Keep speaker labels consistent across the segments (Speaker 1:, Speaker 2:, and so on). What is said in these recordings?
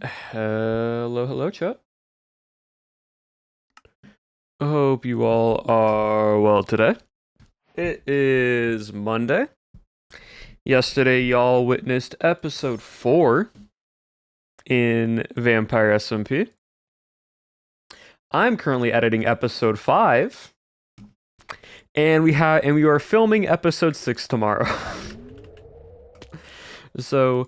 Speaker 1: Hello, chat. Hope you all are well today. It is Monday. Yesterday, y'all witnessed episode 4 in Vampire SMP. I'm currently editing episode 5, and we are filming episode 6 tomorrow. So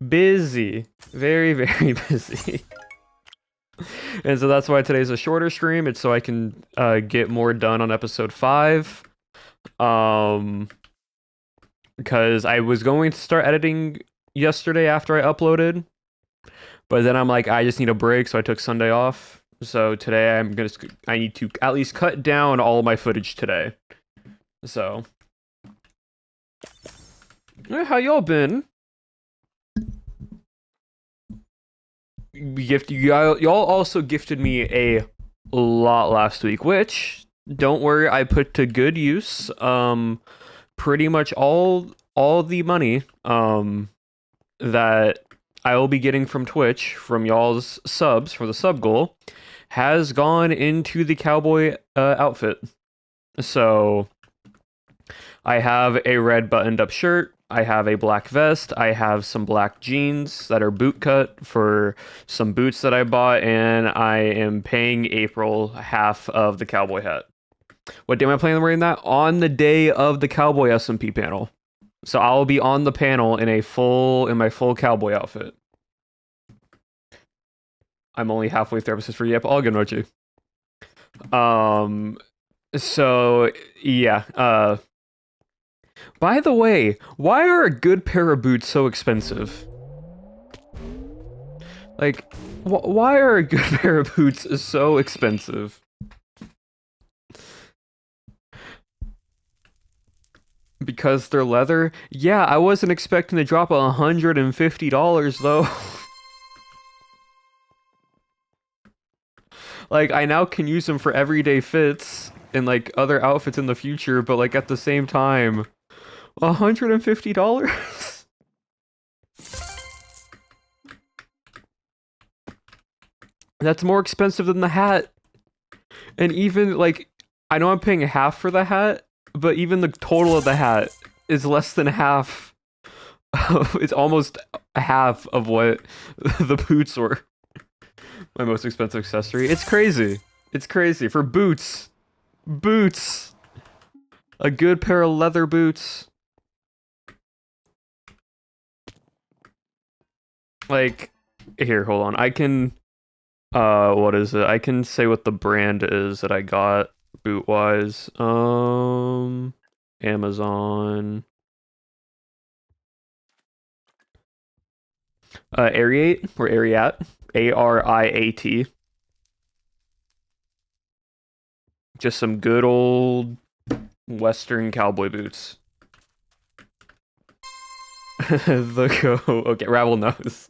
Speaker 1: busy, very, very busy. And so that's why today's a shorter stream. It's so I can get more done on episode 5. Because I was going to start editing yesterday after I uploaded, but then I'm like, I just need a break, so I took Sunday off. So today I need to at least cut down all of my footage today. So, how y'all been? Y'all also gifted me a lot last week, which don't worry, I put to good use. Pretty much all the money that I will be getting from Twitch from y'all's subs for the sub goal has gone into the cowboy outfit. So I have a red buttoned up shirt, I have a black vest, I have some black jeans that are boot cut for some boots that I bought, and I am paying April half of the cowboy hat. What day am I planning on wearing that? On the day of the Cowboy SMP panel. So I'll be on the panel in my full cowboy outfit. I'm only halfway through episode 3. Yep, all good, aren't you? So yeah. By the way, why are a good pair of boots so expensive? Like, why are a good pair of boots so expensive? Because they're leather? Yeah, I wasn't expecting to drop $150 though. Like, I now can use them for everyday fits and like other outfits in the future, but like at the same time, $150? That's more expensive than the hat. And even like, I know I'm paying half for the hat, but even the total of the hat is less than half. It's almost half of what the boots were. My most expensive accessory. It's crazy. It's crazy. For boots. Boots. A good pair of leather boots. Like, here, hold on. I can, what is it? I can say what the brand is that I got boot-wise. Amazon. Ariat, or Ariat. Ariat. Just some good old Western cowboy boots. Okay, Ravel knows.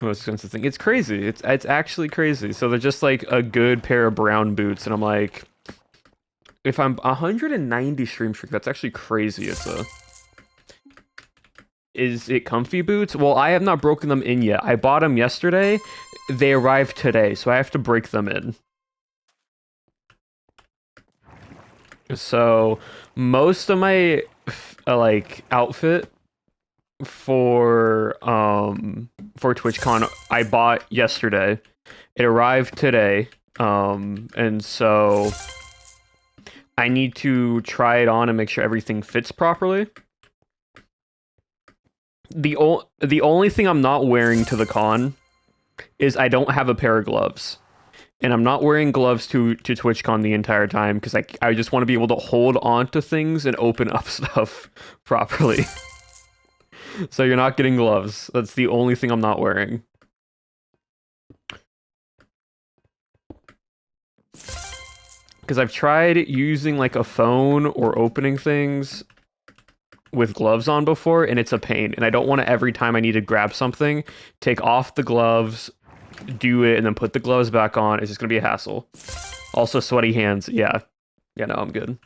Speaker 1: Most expensive thing. It's crazy. It's actually crazy. So they're just like a good pair of brown boots, and I'm like, if I'm 190 stream streak, that's actually crazy. Is it comfy boots? Well, I have not broken them in yet. I bought them yesterday. They arrived today, so I have to break them in. So most of my like outfit for TwitchCon I bought yesterday. It arrived today. And so I need to try it on and make sure everything fits properly. The only thing I'm not wearing to the con is I don't have a pair of gloves. And I'm not wearing gloves to TwitchCon the entire time because I just want to be able to hold on to things and open up stuff properly. So you're not getting gloves. That's the only thing I'm not wearing. Because I've tried using like a phone or opening things with gloves on before, and it's a pain. And I don't want to, every time I need to grab something, take off the gloves, do it, and then put the gloves back on. It's just going to be a hassle. Also, sweaty hands. Yeah. Yeah, no, I'm good.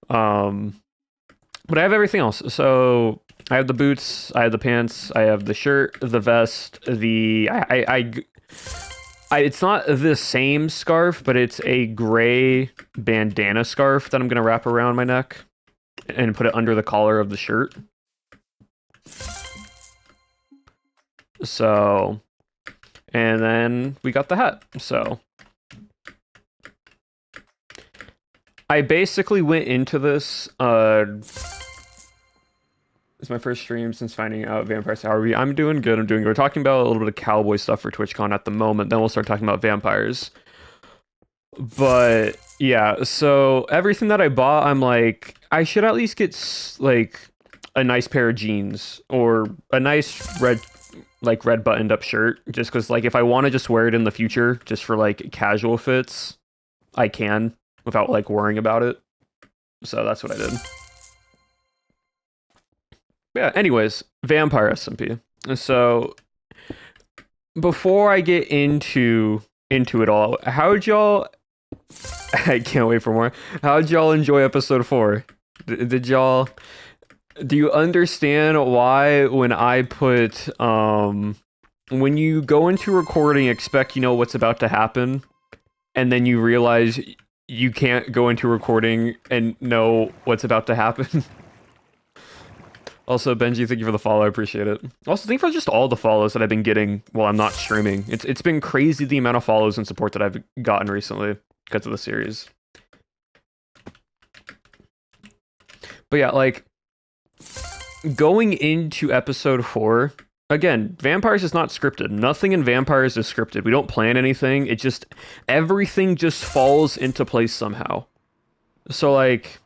Speaker 1: But I have everything else. So I have the boots, I have the pants, I have the shirt, the vest, it's not the same scarf, but it's a gray bandana scarf that I'm gonna wrap around my neck and put it under the collar of the shirt. So, and then we got the hat. So, I basically went into this, it's my first stream since finding out Vampires SMP. I'm doing good. We're talking about a little bit of cowboy stuff for TwitchCon at the moment. Then we'll start talking about vampires. But yeah, so everything that I bought, I'm like, I should at least get like a nice pair of jeans or a nice red buttoned up shirt. Just because like if I want to just wear it in the future, just for like casual fits, I can without like worrying about it. So that's what I did. Yeah, anyways, Vampire SMP. So before I get into it all, how'd y'all I can't wait for more. How'd y'all enjoy episode 4? Did y'all do you understand why when I put when you go into recording expect you know what's about to happen and then you realize you can't go into recording and know what's about to happen? Also, Benji, thank you for the follow. I appreciate it. Also, thank you for just all the follows that I've been getting while I'm not streaming. It's been crazy the amount of follows and support that I've gotten recently because of the series. But yeah, like, going into episode 4, again, Vampires is not scripted. Nothing in Vampires is scripted. We don't plan anything. It just, everything just falls into place somehow. So, like,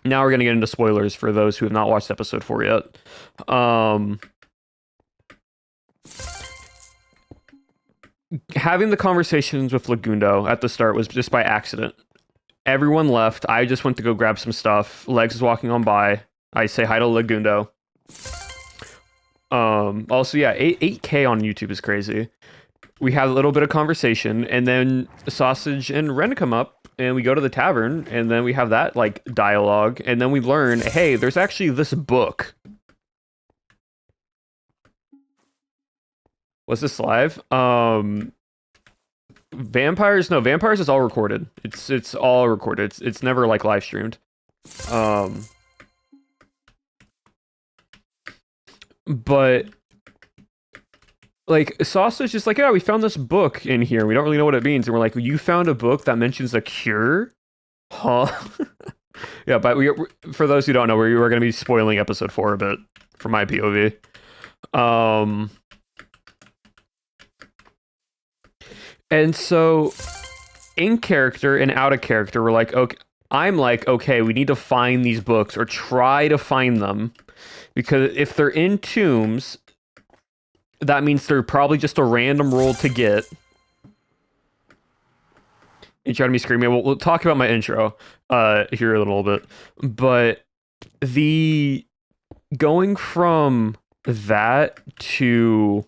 Speaker 1: now we're going to get into spoilers for those who have not watched episode 4 yet. Having the conversations with Lagundo at the start was just by accident. Everyone left. I just went to go grab some stuff. Legs is walking on by. I say hi to Lagundo. Also, yeah, 8K on YouTube is crazy. We have a little bit of conversation, and then Sausage and Ren come up, and we go to the tavern, and then we have that, like, dialogue, and then we learn, hey, there's actually this book. Was this live? Vampires? No, Vampires is all recorded. It's all recorded. It's never, like, live streamed. But like, Sausage is like, yeah, we found this book in here. We don't really know what it means. And we're like, you found a book that mentions a cure? Huh? Yeah, but for those who don't know, we're going to be spoiling episode 4 a bit from my POV. And so, in character and out of character, we're like, okay, I'm like, okay, we need to find these books or try to find them. Because if they're in tombs, that means they're probably just a random roll to get. You try to be screaming. We'll talk about my intro here a little bit. But the going from that to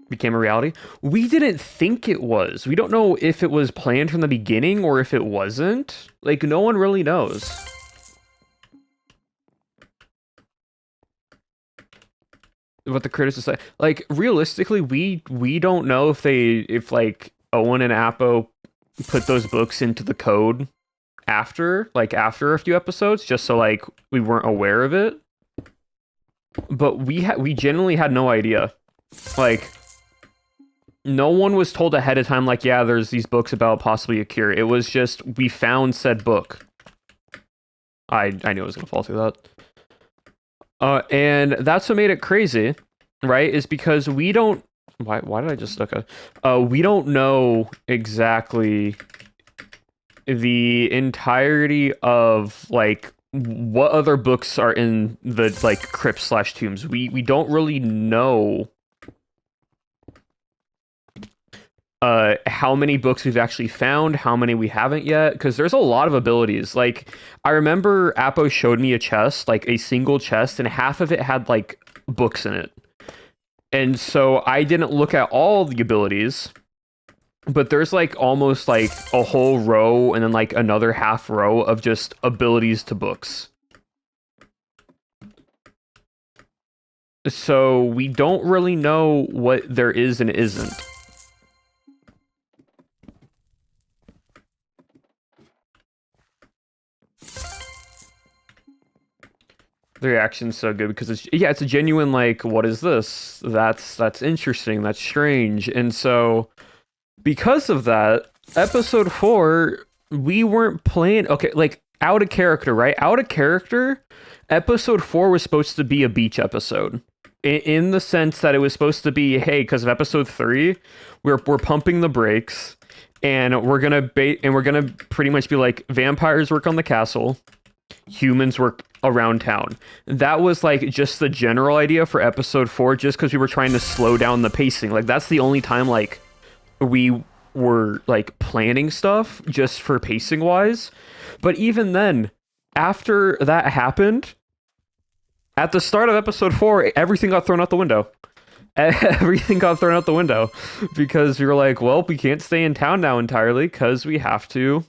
Speaker 1: became a reality, we didn't think it was. We don't know if it was planned from the beginning or if it wasn't. Like, no one really knows. What the critics say. Like, realistically, we don't know if like Owen and Appo put those books into the code after a few episodes, just so like we weren't aware of it. But we genuinely had no idea. Like, no one was told ahead of time, like, yeah, there's these books about possibly a cure. It was just, we found said book. I knew I was gonna fall through that. And that's what made it crazy, right? Is because we don't. Why did I just look at? We don't know exactly the entirety of like what other books are in the like crypts / tombs. We don't really know how many books we've actually found, how many we haven't yet, because there's a lot of abilities. Like, I remember Appo showed me a chest, like a single chest, and half of it had like books in it. And so I didn't look at all the abilities, but there's like almost like a whole row and then like another half row of just abilities to books. So we don't really know what there is and isn't. The reaction's so good because it's a genuine like, what is this? That's interesting, that's strange. And so because of that, episode 4, we weren't playing okay, like out of character, right? Out of character, episode 4 was supposed to be a beach episode. In the sense that it was supposed to be, hey, because of episode 3, we're pumping the brakes, and we're gonna pretty much be like, vampires work on the castle, humans work around town. That was like just the general idea for episode 4, just because we were trying to slow down the pacing. Like that's the only time like we were like planning stuff just for pacing wise. But even then, after that happened, at the start of episode 4, everything got thrown out the window. Everything got thrown out the window because we were like, well, we can't stay in town now entirely because we have to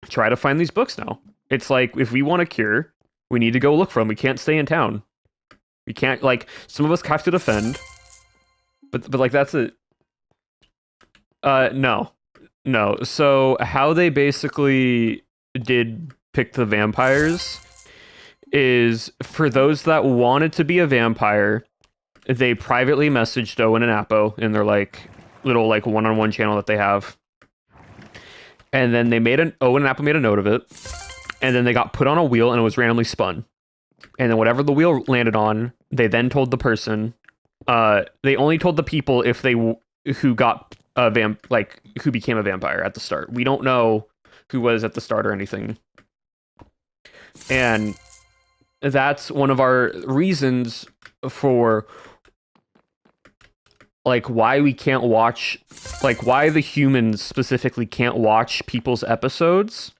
Speaker 1: try to find these books now. It's like, if we want a cure, we need to go look for them. We can't stay in town. We can't, like, some of us have to defend. But like, that's it. No. No. So, how they basically did pick the vampires is, for those that wanted to be a vampire, they privately messaged Owen and Appo in their, like, little, like, one-on-one channel that they have. And then Owen and Appo made a note of it. And then they got put on a wheel and it was randomly spun. And then whatever the wheel landed on, they then told the person. They only told the people if who got who became a vampire at the start. We don't know who was at the start or anything. And that's one of our reasons for like why we can't watch, like why the humans specifically can't watch people's episodes.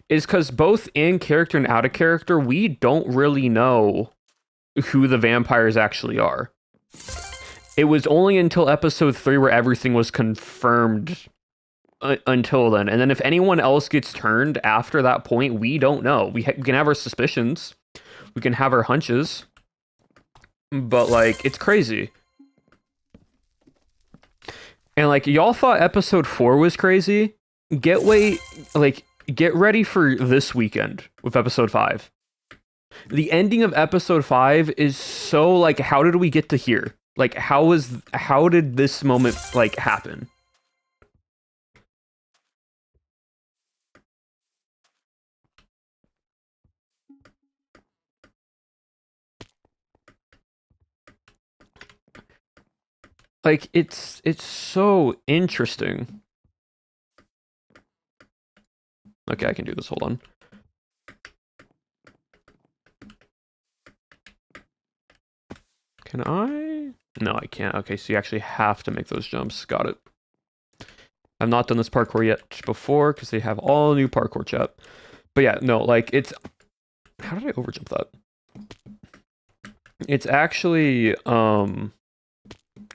Speaker 1: Is because both in character and out of character, we don't really know who the vampires actually are. It was only until episode 3 where everything was confirmed until then. And then if anyone else gets turned after that point, we don't know. We can have our suspicions. We can have our hunches. But, like, it's crazy. And, like, y'all thought episode 4 was crazy? Get ready for this weekend with episode 5. The ending of episode 5 is so like, how did we get to here? Like, how did this moment like happen? Like, it's so interesting. Okay, I can do this. Hold on. Can I? No, I can't. Okay, so you actually have to make those jumps. Got it. I've not done this parkour yet before because they have all new parkour chat. But yeah, no, like it's... How did I overjump that? It's actually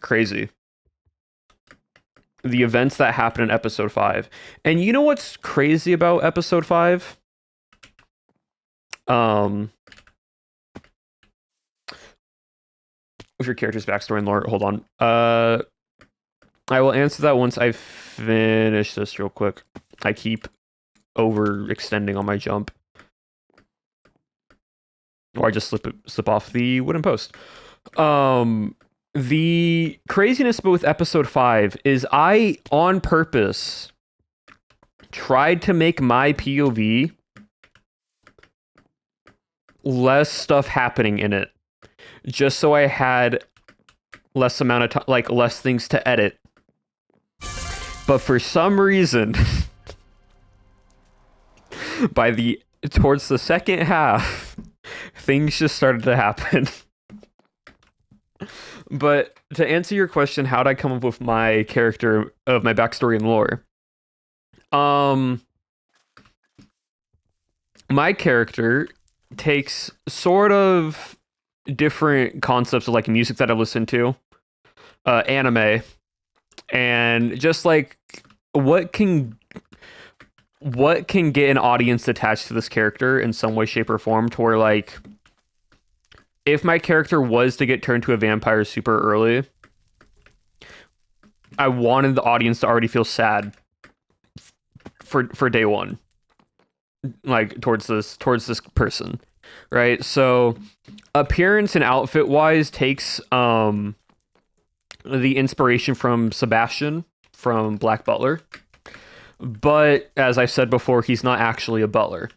Speaker 1: crazy. The events that happen in episode 5. And you know what's crazy about episode 5? With your character's backstory and lore, hold on. I will answer that once I finish this real quick. I keep overextending on my jump. Or I just slip off the wooden post. The craziness with episode 5 is I, on purpose, tried to make my POV less stuff happening in it. Just so I had less amount of time, like less things to edit. But for some reason, towards the second half, things just started to happen. But to answer your question, how'd I come up with my character of my backstory and lore? My character takes sort of different concepts of like music that I listen to, anime, and just like what can get an audience attached to this character in some way, shape, or form, to where like if my character was to get turned to a vampire super early, I wanted the audience to already feel sad for day one, like towards this person, right? So appearance and outfit wise takes the inspiration from Sebastian from Black Butler, but as I said before, he's not actually a butler.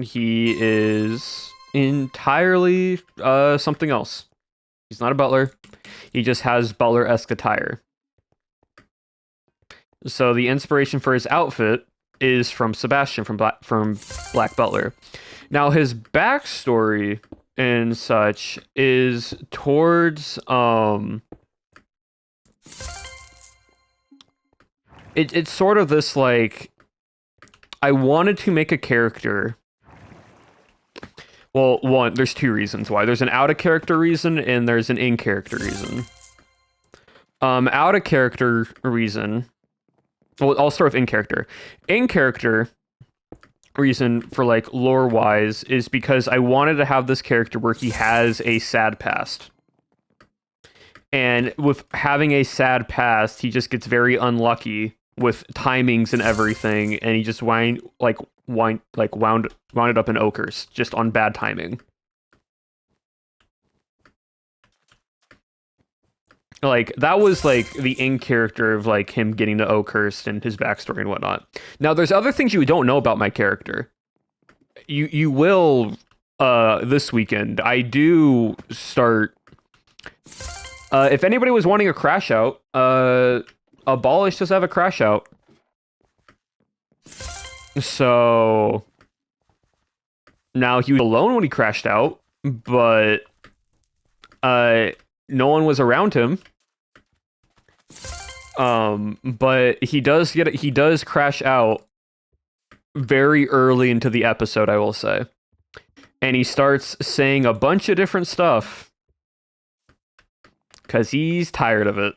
Speaker 1: He is entirely something else. He's not a butler. He just has butler-esque attire. So the inspiration for his outfit is from Sebastian from Black Butler. Now his backstory and such is towards it's sort of this like, I wanted to make a character. Well, one, there's two reasons why. There's an out-of-character reason, and there's an in-character reason. Out-of-character reason... Well, I'll start with in-character. In-character reason for, like, lore-wise is because I wanted to have this character where he has a sad past. And with having a sad past, he just gets very unlucky with timings and everything, and he just wound up in Oakhurst just on bad timing. Like, that was like the in character of like him getting to Oakhurst and his backstory and whatnot. Now, there's other things you don't know about my character. You will this weekend. I do start. If anybody was wanting a crash out, Abolish does have a crash out. So now he was alone when he crashed out, but no one was around him. But he does crash out very early into the episode, I will say. And he starts saying a bunch of different stuff because he's tired of it.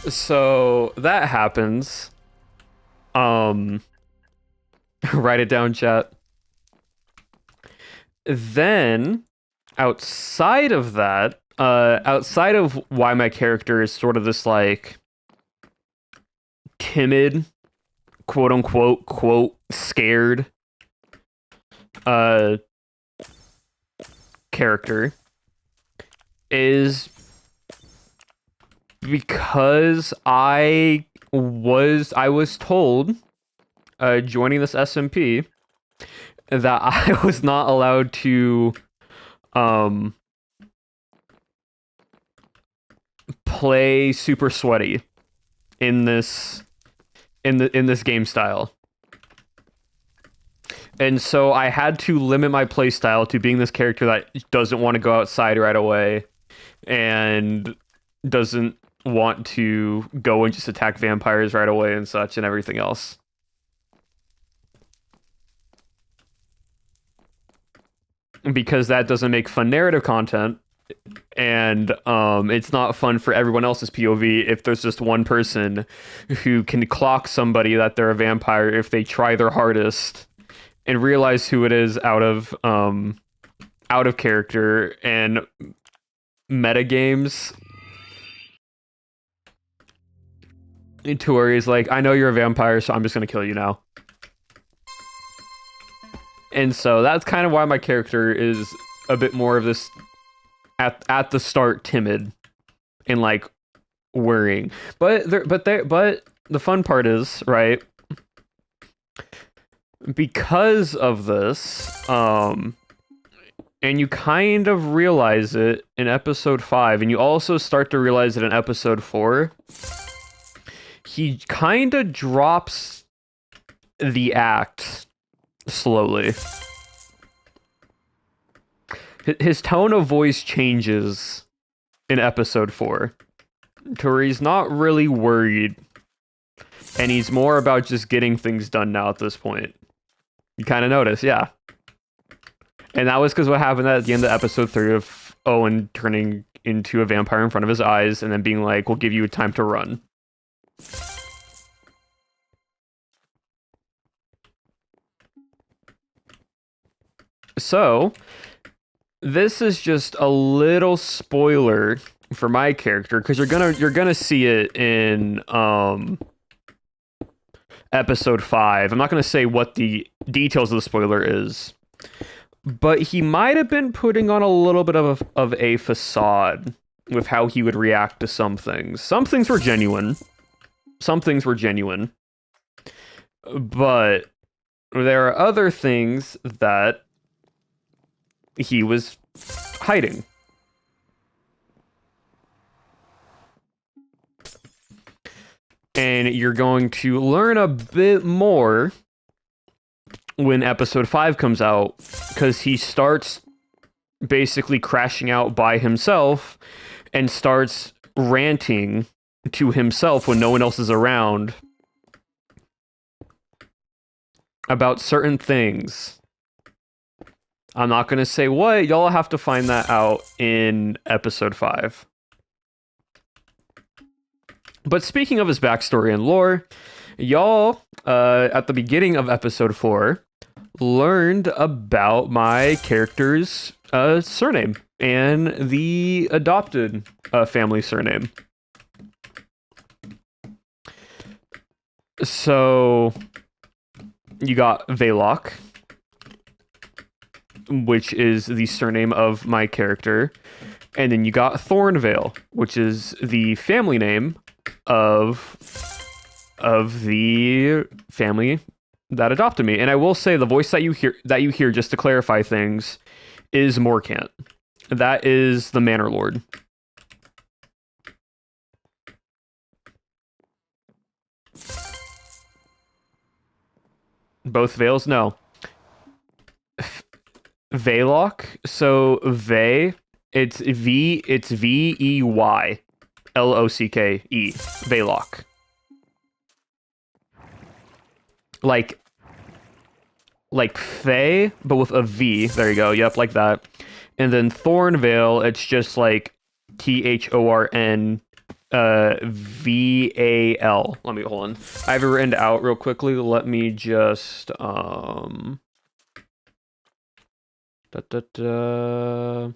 Speaker 1: So that happens. Write it down, chat. Then, outside of that, outside of why my character is sort of this, like, timid, quote-unquote, quote, scared, character, is because I was told, joining this SMP, that I was not allowed to play super sweaty in this game style. And so I had to limit my playstyle to being this character that doesn't want to go outside right away and doesn't want to go and just attack vampires right away and such and everything else. Because that doesn't make fun narrative content, and it's not fun for everyone else's POV if there's just one person who can clock somebody that they're a vampire if they try their hardest and realize who it is out of character and metagames to where he's like, I know you're a vampire, so I'm just gonna kill you now. And so that's kind of why my character is a bit more of this at the start timid and like worrying. But the fun part is, right, because of this, and you kind of realize it in episode 5, and you also start to realize it in episode 4, he kind of drops the act slowly. His tone of voice changes in episode 4 to where he's not really worried, and he's more about just getting things done now at this point. You kind of notice, yeah. And that was because what happened at the end of episode 3 of Owen turning into a vampire in front of his eyes and then being like, we'll give you time to run. So, this is just a little spoiler for my character because you're gonna see it in episode 5. I'm not gonna say what the details of the spoiler is, but he might have been putting on a little bit of a facade with how he would react to some things. Some things were genuine. But there are other things that he was hiding. And you're going to learn a bit more when episode 5 comes out, because he starts basically crashing out by himself and starts ranting to himself when no one else is around about certain things. I'm not going to say what. Y'all have to find that out in episode 5. But speaking of his backstory and lore, y'all, at the beginning of episode 4, learned about my character's surname and the adopted family surname. So, you got Velok, which is the surname of my character, and then you got Thornvale, which is the family name of the family that adopted me. And I will say the voice that you hear just to clarify things is Morcant. That is the Manor Lord. Both Vales? No. Velok. So it's Veylock. Velok. Like Faye, but with a V. There you go. Yep, like that. And then Thornvale, it's just like Thorn Val. Let me hold on. I have it written out real quickly. Let me just yeah, Thornval,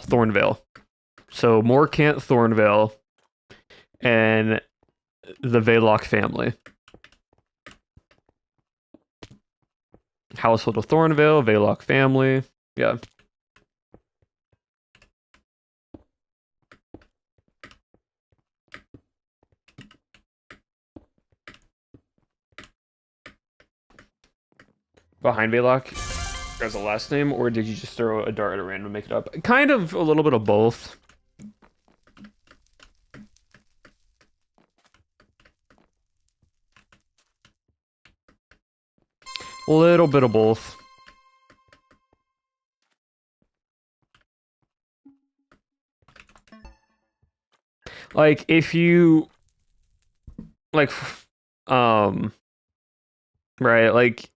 Speaker 1: Thornvale. So Morcant Thornvale and the Velok family. Household of Thornvale, Velok family. Yeah. Behind Velok as a last name, or did you just throw a dart at a random and make it up? Kind of a little bit of both. A little bit of both. Like, if you... Like, right, like...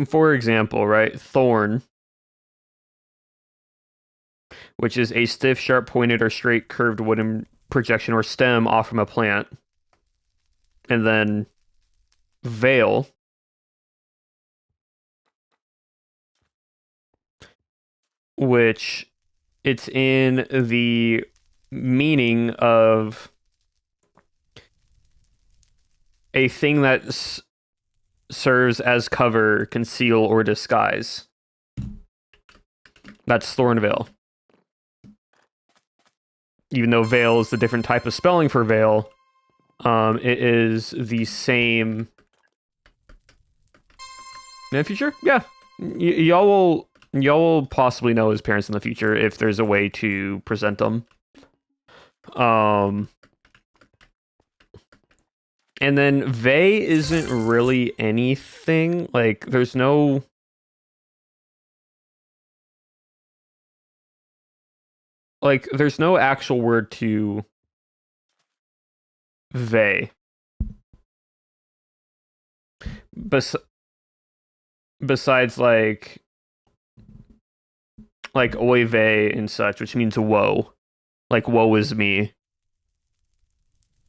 Speaker 1: For example, right, Thorn, which is a stiff, sharp, pointed, or straight, curved wooden projection or stem off from a plant. And then Veil, which it's in the meaning of a thing that serves as cover, conceal, or disguise. That's Thornvale. Even though Veil is a different type of spelling for Veil, it is the same. In the future? Yeah. Y'all will possibly know his parents in the future if there's a way to present them. And then Vey isn't really anything. Like, there's no... Like, there's no actual word to Vey. Besides, like oy vey and such, which means woe. Like, woe is me.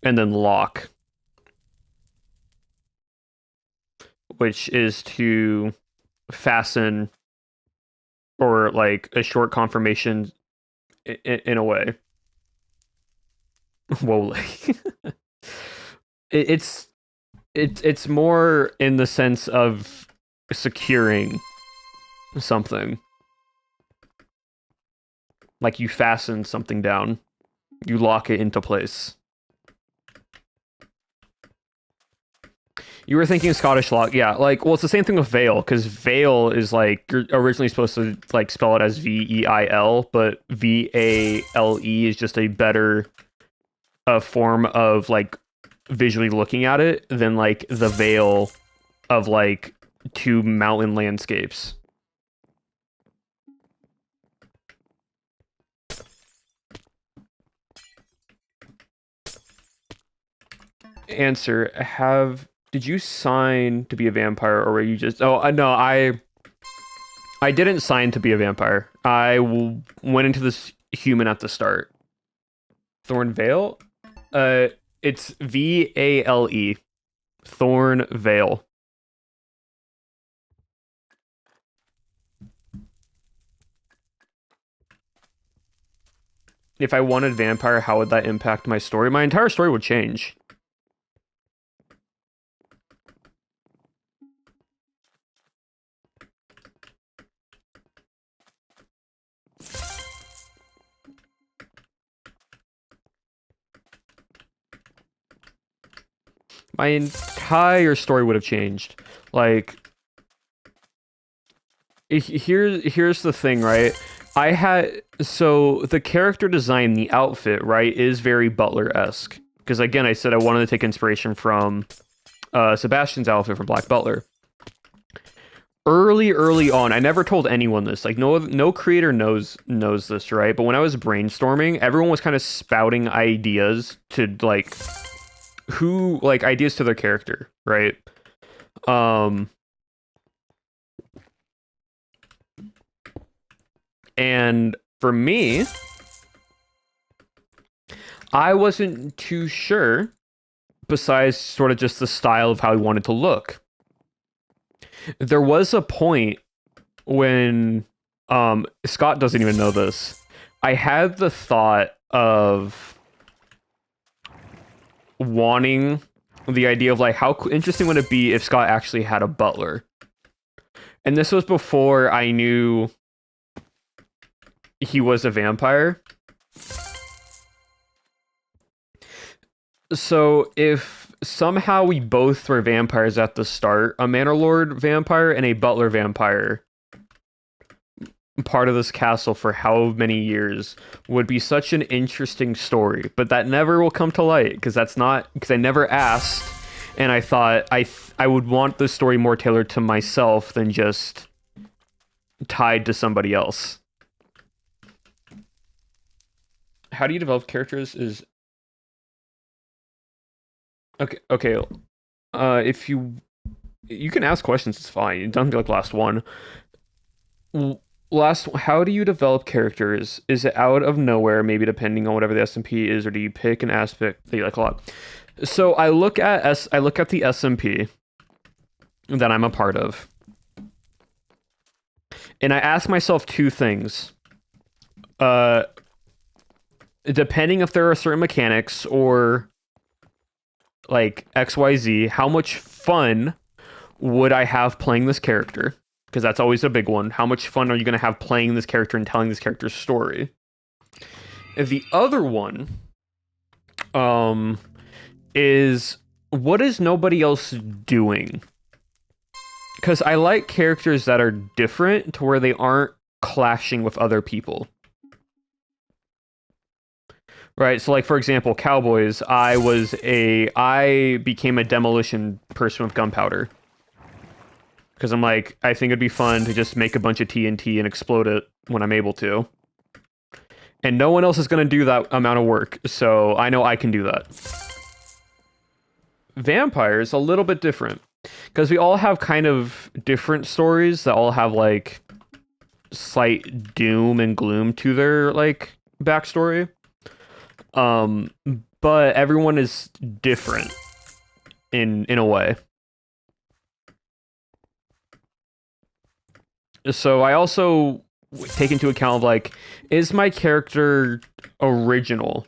Speaker 1: and then lock, which is to fasten or like a short confirmation in a way. Whoa. it's it's more in the sense of securing something. Like you fasten something down, you lock it into place. You were thinking Scottish lock, yeah. Like, well, it's the same thing with veil, because veil is like you're originally supposed to like spell it as VEIL, but VALE is just a better form of like visually looking at it than like the veil of like two mountain landscapes. Answer: did you sign to be a vampire, or were you just? Oh no, I didn't sign to be a vampire. Went into this human at the start. Thorn Vale. It's VALE. Thorn Vale. If I wanted vampire, how would that impact my story? My entire story would change. My entire story would have changed. Like, here's the thing, right? So the character design, the outfit, right, is very Butler-esque. Because again, I said I wanted to take inspiration from Sebastian's outfit from Black Butler. Early on, I never told anyone this. Like, no creator knows this, right? But when I was brainstorming, everyone was kind of spouting ideas to like ideas to their character, right? And for me, I wasn't too sure, besides sort of just the style of how he wanted to look. There was a point when Scott doesn't even know this. I had the thought of wanting the idea of like how interesting would it be if Scott actually had a butler. And this was before I knew he was a vampire. So if somehow we both were vampires at the start, a Manor Lord vampire and a butler vampire, part of this castle for how many years, would be such an interesting story. But that never will come to light because I never asked, and I thought I would want the story more tailored to myself than just tied to somebody else. How do you develop characters is okay. If you can ask questions, it's fine. It doesn't be like last one. How do you develop characters? Is it out of nowhere, maybe depending on whatever the SMP is, or do you pick an aspect that you like a lot? So I look at the SMP that I'm a part of, and I ask myself two things. Depending if there are certain mechanics or like XYZ, how much fun would I have playing this character? Because that's always a big one. How much fun are you going to have playing this character and telling this character's story? And the other one is what is nobody else doing? Because I like characters that are different to where they aren't clashing with other people. Right, so like for example, Cowboys, I became a demolition person with gunpowder. Because I'm like, I think it'd be fun to just make a bunch of TNT and explode it when I'm able to. And no one else is going to do that amount of work, so I know I can do that. Vampires, a little bit different. Because we all have kind of different stories that all have like slight doom and gloom to their like backstory. but everyone is different in a way. So I also take into account, like, is my character original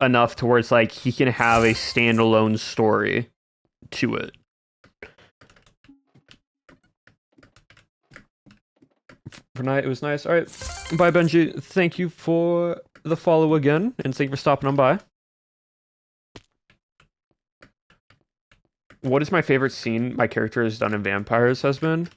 Speaker 1: enough to where it's like he can have a standalone story to it. For night, it was nice. All right, bye Benji. Thank you for the follow again, and thank you for stopping on by. What is my favorite scene my character has done in Vampires has been?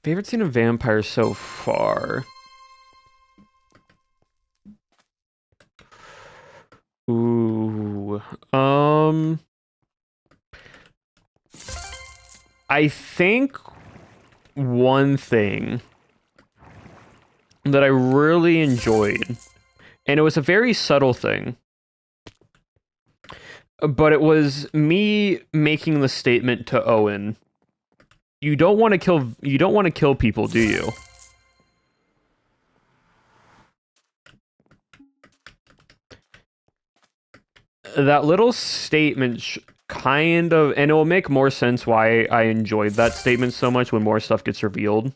Speaker 1: Favorite scene of Vampires so far? Ooh. I think one thing that I really enjoyed, and it was a very subtle thing, but it was me making the statement to Owen, you don't want to kill people, do you? That little statement kind of, and it will make more sense why I enjoyed that statement so much when more stuff gets revealed.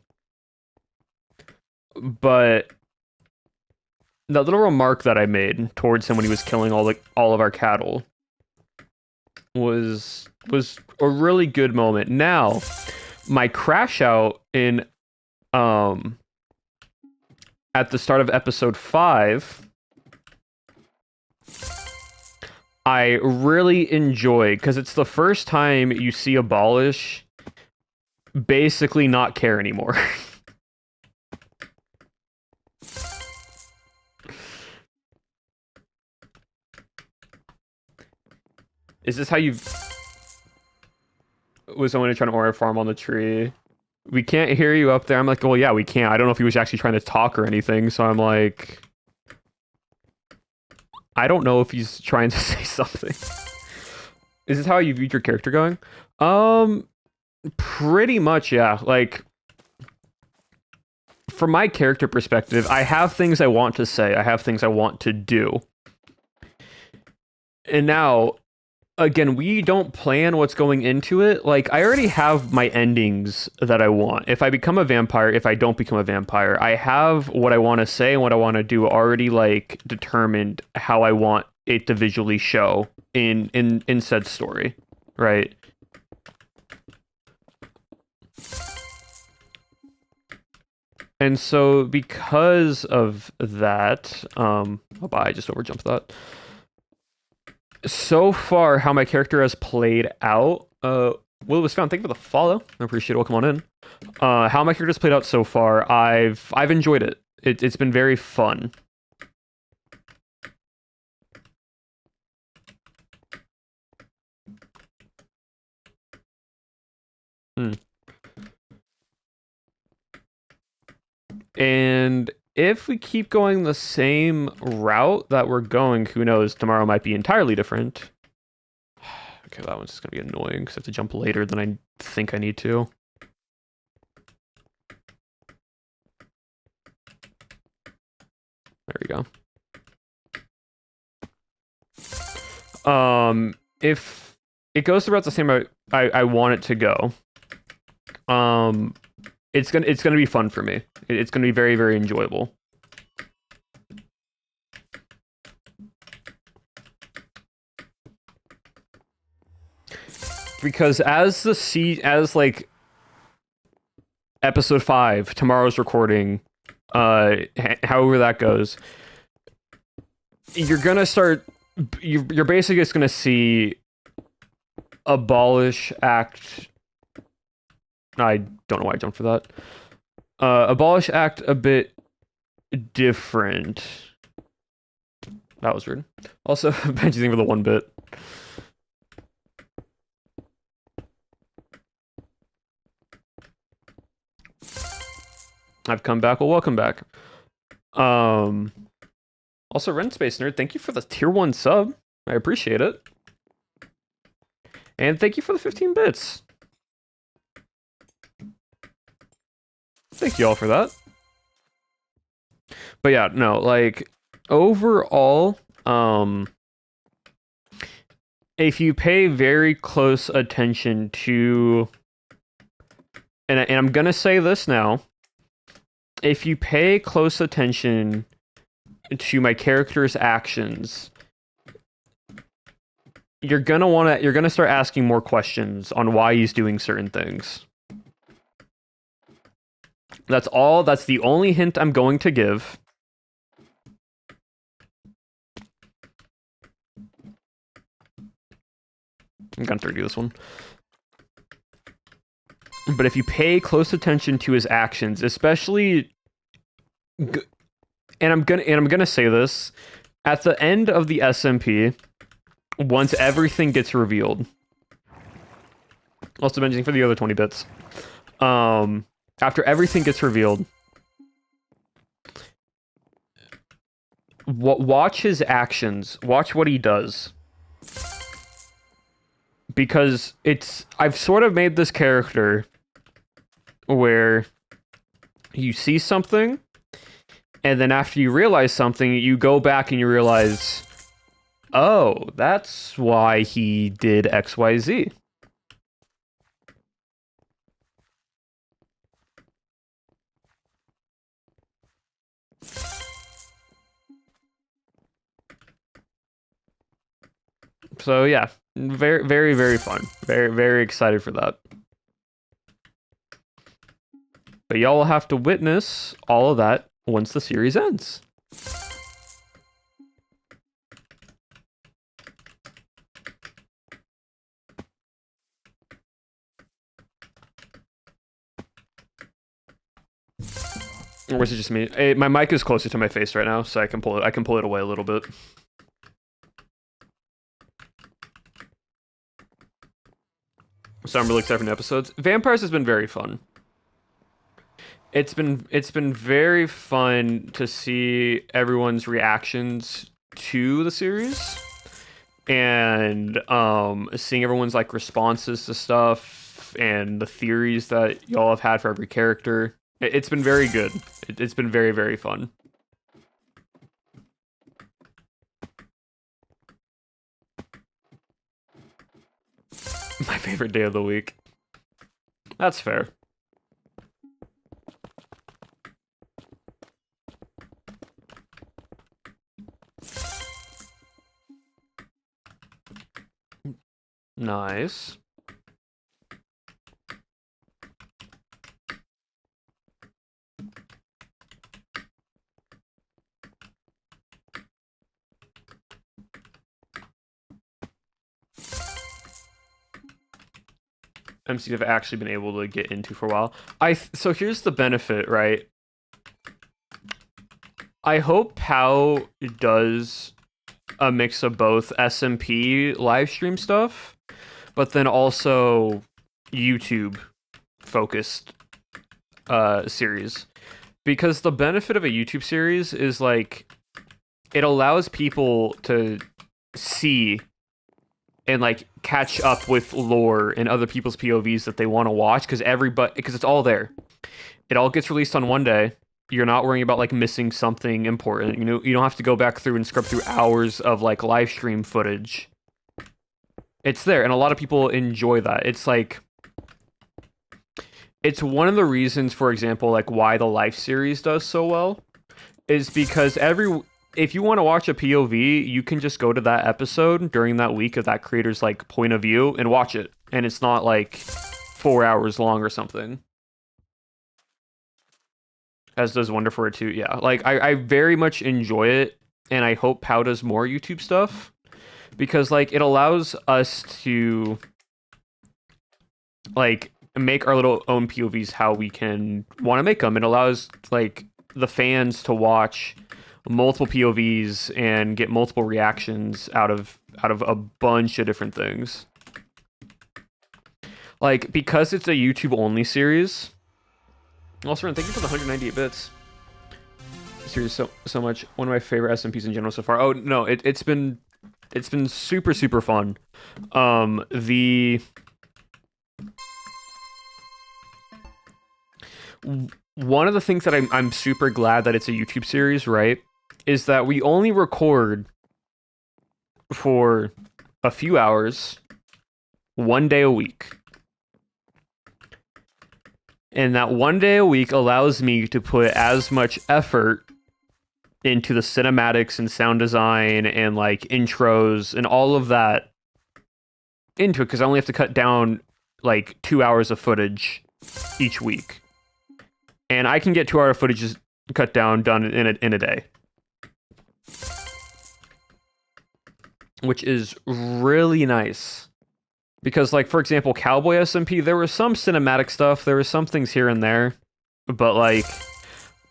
Speaker 1: But that little remark that I made towards him when he was killing all of our cattle was a really good moment. Now, my crash out in at the start of episode 5, I really enjoy, because it's the first time you see Abolish basically not care anymore. Is this how you... Was someone trying to order a farm on the tree? We can't hear you up there. I'm like, well, yeah, we can't. I don't know if he was actually trying to talk or anything, so I'm like... I don't know if he's trying to say something. Is this how you viewed your character going? Pretty much, yeah. Like, from my character perspective, I have things I want to say. I have things I want to do. And now, again, we don't plan what's going into it. Like, I already have my endings that I want. If I become a vampire, if I don't become a vampire, I have what I want to say and what I want to do already, like, determined how I want it to visually show in said story, right? And so because of that, oh, I just overjumped that. So far, how my character has played out, Will was found. Thank you for the follow. I appreciate it. Welcome on in. How my character's played out so far, I've enjoyed it. It's been very fun. And if we keep going the same route that we're going, who knows? Tomorrow might be entirely different. Okay, that one's just gonna be annoying because I have to jump later than I think I need to. There we go. If it goes the route the same route I want it to go, it's gonna be fun for me. It's gonna be very, very enjoyable. Because as like episode 5, tomorrow's recording, however that goes, you're gonna start. You're basically just gonna see Abolish act. I don't know why I jumped for that. Abolish act a bit different. That was weird. Also, Benji thing for the 1 bit. I've come back. Well, welcome back. Also, Rent Space Nerd, thank you for the tier 1 sub. I appreciate it. And thank you for the 15 bits. Thank you all for that. But yeah, no, like overall, if you pay very close attention to, and I'm gonna say this now, if you pay close attention to my character's actions, you're gonna start asking more questions on why he's doing certain things. That's all. That's the only hint I'm going to give. I'm gonna 3D this one. But if you pay close attention to his actions, especially, and I'm gonna say this, at the end of the SMP, once everything gets revealed, also mentioning for the other 20 bits, after everything gets revealed, watch his actions, watch what he does. Because I've sort of made this character where you see something, and then after you realize something, you go back and you realize, oh, that's why he did XYZ. So yeah, very, very, very fun. Very, very excited for that. But y'all will have to witness all of that once the series ends. Or was it just me? Hey, my mic is closer to my face right now, so I can pull it away a little bit. So I'm really excited for new episodes. Vampires has been very fun. It's been very fun to see everyone's reactions to the series, and seeing everyone's like responses to stuff and the theories that y'all have had for every character. It's been very good. It's been very, very fun. My favorite day of the week. That's fair. Nice. MC have actually been able to get into for a while. So here's the benefit, right? I hope POW does a mix of both SMP live stream stuff, but then also YouTube focused series. Because the benefit of a YouTube series is like it allows people to see and like catch up with lore and other people's POVs that they want to watch, because it's all there. It all gets released on one day. You're not worrying about like missing something important. You know, you don't have to go back through and scrub through hours of like live stream footage. It's there, and a lot of people enjoy that. It's like it's one of the reasons, for example, like why the Life series does so well is because if you want to watch a POV, you can just go to that episode during that week of that creator's like point of view and watch it, and it's not like 4 hours long or something. As does Wonder for it too. Yeah, like I very much enjoy it, and I hope POW does more YouTube stuff, because like it allows us to like make our little own POVs how we can want to make them. It allows like the fans to watch multiple POVs and get multiple reactions out of a bunch of different things. Like, because it's a YouTube only series. Also, Ren, thank you for the 198 bits. Series so much. One of my favorite SMPs in general so far. Oh no, it's been super, super fun. one of the things that I'm super glad that it's a YouTube series, right, is that we only record for a few hours, 1 day a week. And that 1 day a week allows me to put as much effort into the cinematics and sound design and like intros and all of that into it, because I only have to cut down like 2 hours of footage each week. And I can get 2 hour footage cut down, done in a day. Which is really nice. Because, like, for example, Cowboy SMP, there was some cinematic stuff, there was some things here and there, but, like,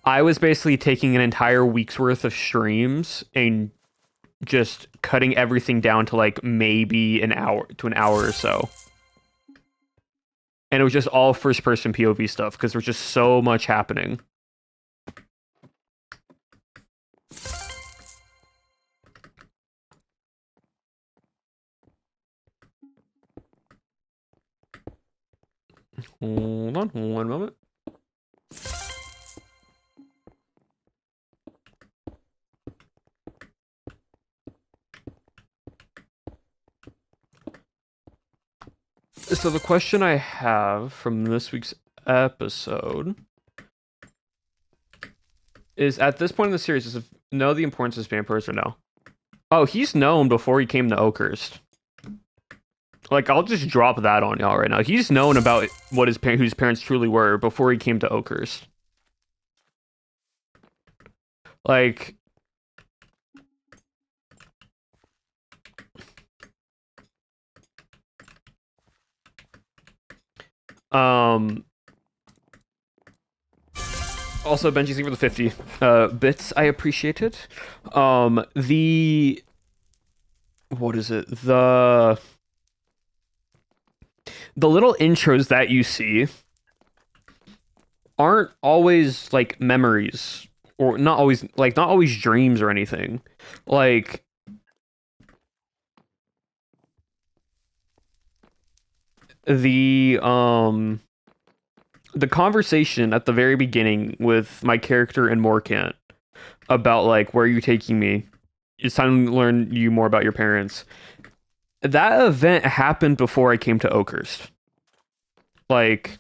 Speaker 1: I was basically taking an entire week's worth of streams and just cutting everything down to, like, maybe an hour or so. And it was just all first-person POV stuff, because there was just so much happening. Hold on, one moment. So the question I have from this week's episode is, at this point in the series, does it know the importance of vampires or no? Oh, he's known before he came to Oakhurst. Like, I'll just drop that on y'all right now. He's known about what whose parents truly were before he came to Oakhurst. Like, also, Benji's thank you for the 50 bits. I appreciate it. What is it? The little intros that you see aren't always like memories, or not always dreams or anything. Like, the conversation at the very beginning with my character and Morkant about, like, where are you taking me? It's time to learn you more about your parents. That event happened before I came to Oakhurst. Like,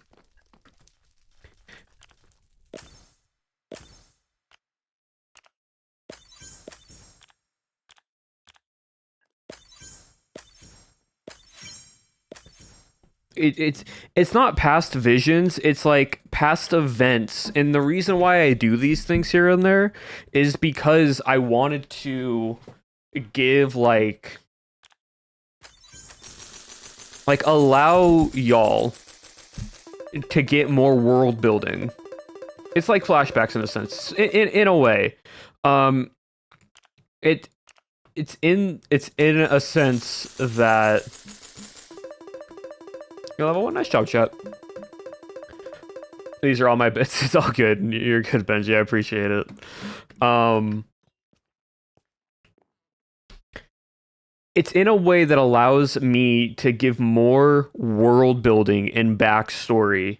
Speaker 1: it's not past visions, it's like past events. And the reason why I do these things here and there is because I wanted to give like allow y'all to get more world building. It's like flashbacks in a sense, in a way. It's in a sense that you're level 1. Nice job, chat. These are all my bits. It's all good. You're good, Benji. I appreciate it. It's in a way that allows me to give more world building and backstory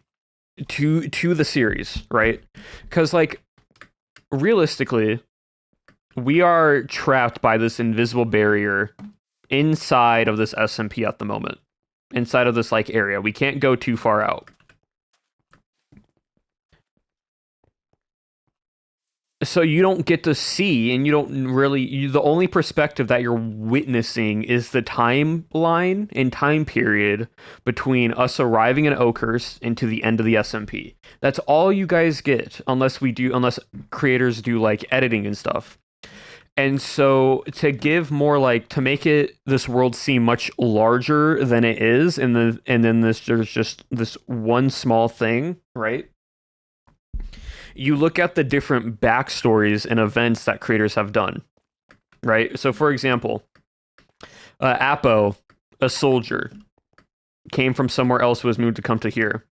Speaker 1: to the series, right? Because, like, realistically, we are trapped by this invisible barrier inside of this SMP at the moment. Inside of this, like, area. We can't go too far out. So you don't get to see, and you don't really... the only perspective that you're witnessing is the timeline and time period between us arriving in Oakhurst and to the end of the SMP. That's all you guys get, unless creators do, like, editing and stuff. And so to give more, like, to make this world seem much larger than it is, and then there's just this one small thing, right? You look at the different backstories and events that creators have done, right? So, for example, Apo, a soldier, came from somewhere else, was moved to come to here.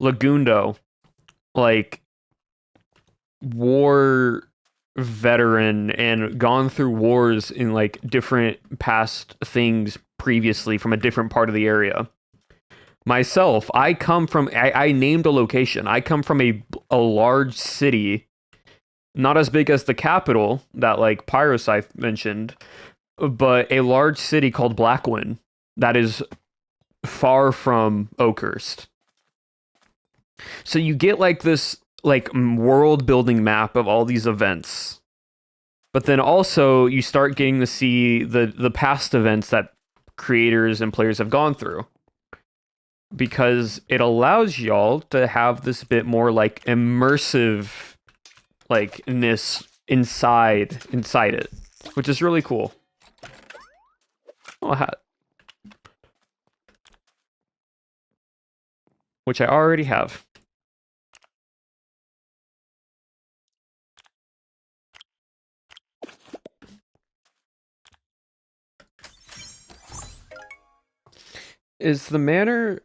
Speaker 1: Lagundo, like, war veteran and gone through wars in, like, different past things previously from a different part of the area. Myself, I named a location. I come from a large city, not as big as the capital that like Pyroscythe mentioned, but a large city called Blackwyn that is far from Oakhurst. So you get like this like world building map of all these events. But then also you start getting to see the past events that creators and players have gone through. Because it allows y'all to have this bit more like immersive like ness inside it, which is really cool. Oh, a hat. Which I already have. Is the manor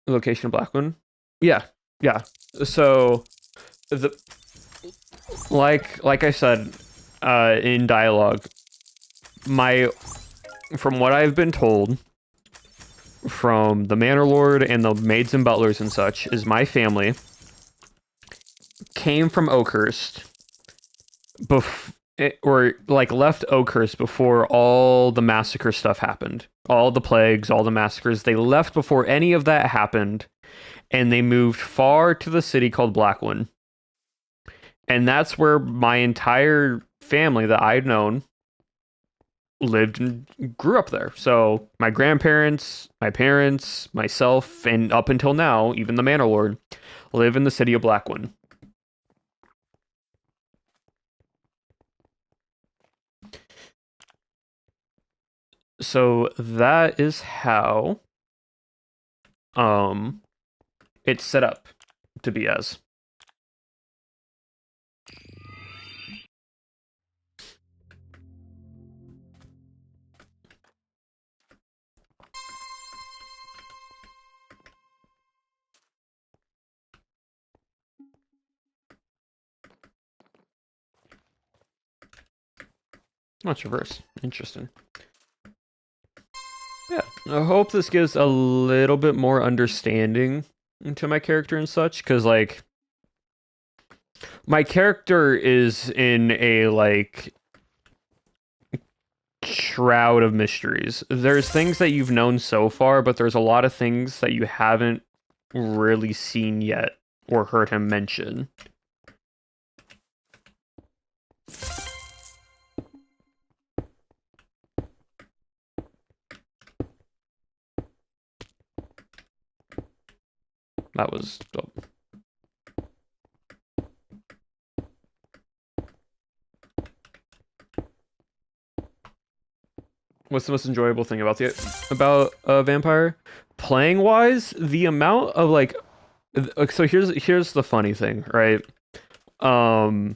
Speaker 1: location of Blackwood? Yeah, yeah. So the like I said in dialogue, my from what I've been told from the manor lord and the maids and butlers and such is my family came from Oakhurst or like left Oakhurst before all the massacre stuff happened. All the plagues, all the massacres, they left before any of that happened, and they moved far to the city called Blackwood. And that's where my entire family that I'd known lived and grew up there. So my grandparents, my parents, myself, and up until now, even the manor lord, live in the city of Blackwood. So that is how it's set up to be as. Oh, it's reverse. Interesting. Yeah, I hope this gives a little bit more understanding into my character and such, because like my character is in a like shroud of mysteries. There's things that you've known so far, but there's a lot of things that you haven't really seen yet or heard him mention. That was dope. What's the most enjoyable thing about Vampire? Playing wise, the amount of like so here's the funny thing, right? We're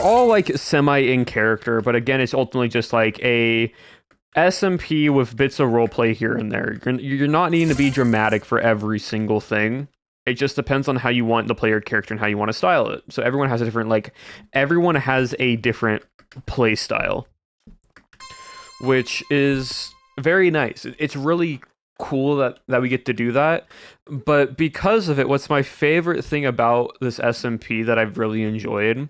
Speaker 1: all like semi in character, but again, it's ultimately just like a SMP with bits of roleplay here and there. You're not needing to be dramatic for every single thing. It just depends on how you want the player character and how you want to style it. So everyone has a different play style, which is very nice. It's really cool that we get to do that. But because of it, what's my favorite thing about this SMP that I've really enjoyed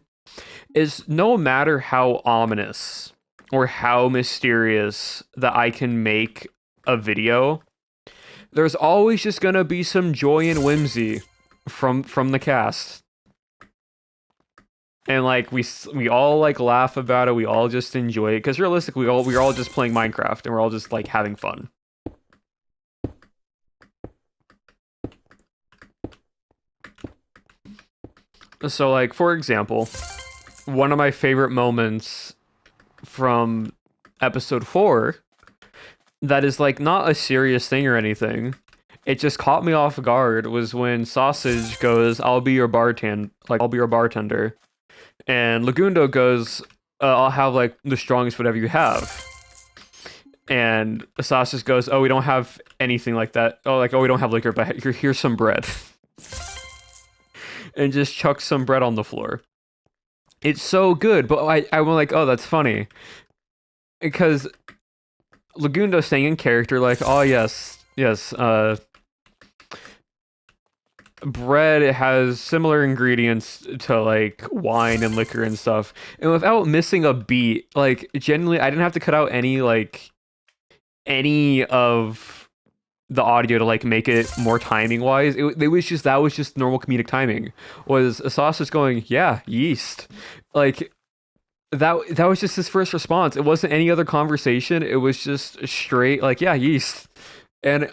Speaker 1: is no matter how ominous or how mysterious that I can make a video, there's always just gonna be some joy and whimsy from the cast. And like we all like laugh about it, we all just enjoy it, because realistically we're all just playing Minecraft and we're all just like having fun. So like for example, one of my favorite moments from episode 4 that is like not a serious thing or anything, it just caught me off guard, was when Sausage goes, I'll be your bartender, and Lagundo goes, I'll have like the strongest whatever you have. And Sausage goes, oh, we don't have anything like that. Oh, we don't have liquor, but here's some bread. And just chucks some bread on the floor. It's so good, but I'm like, oh, that's funny. Because Lagundo saying in character, like, oh yes, yes, bread has similar ingredients to like wine and liquor and stuff, and without missing a beat, like genuinely I didn't have to cut out any of the audio to like make it more timing wise. It was just that was just normal comedic timing. Was Sauce just going, yeah, yeast, like that was just his first response. It wasn't any other conversation. It was just straight like, yeah, yeast. And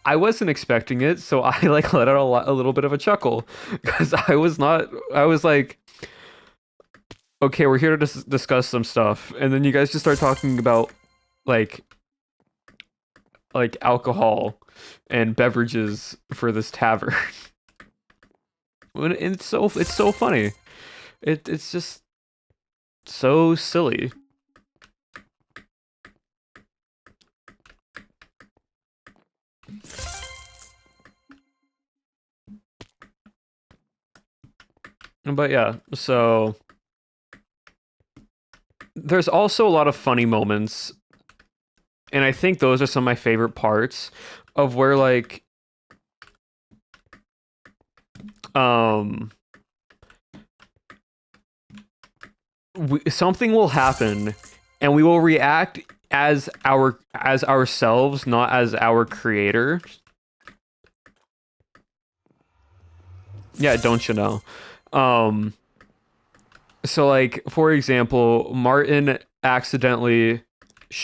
Speaker 1: I wasn't expecting it, so I like let out a little bit of a chuckle because I was not. I was like, okay, we're here to discuss some stuff, and then you guys just start talking about like alcohol and beverages for this tavern. And it's so funny. It's just so silly. But yeah, so there's also a lot of funny moments, and I think those are some of my favorite parts of where like something will happen and we will react as ourselves, not as our creator. Yeah, don't you know? So like for example, Martin accidentally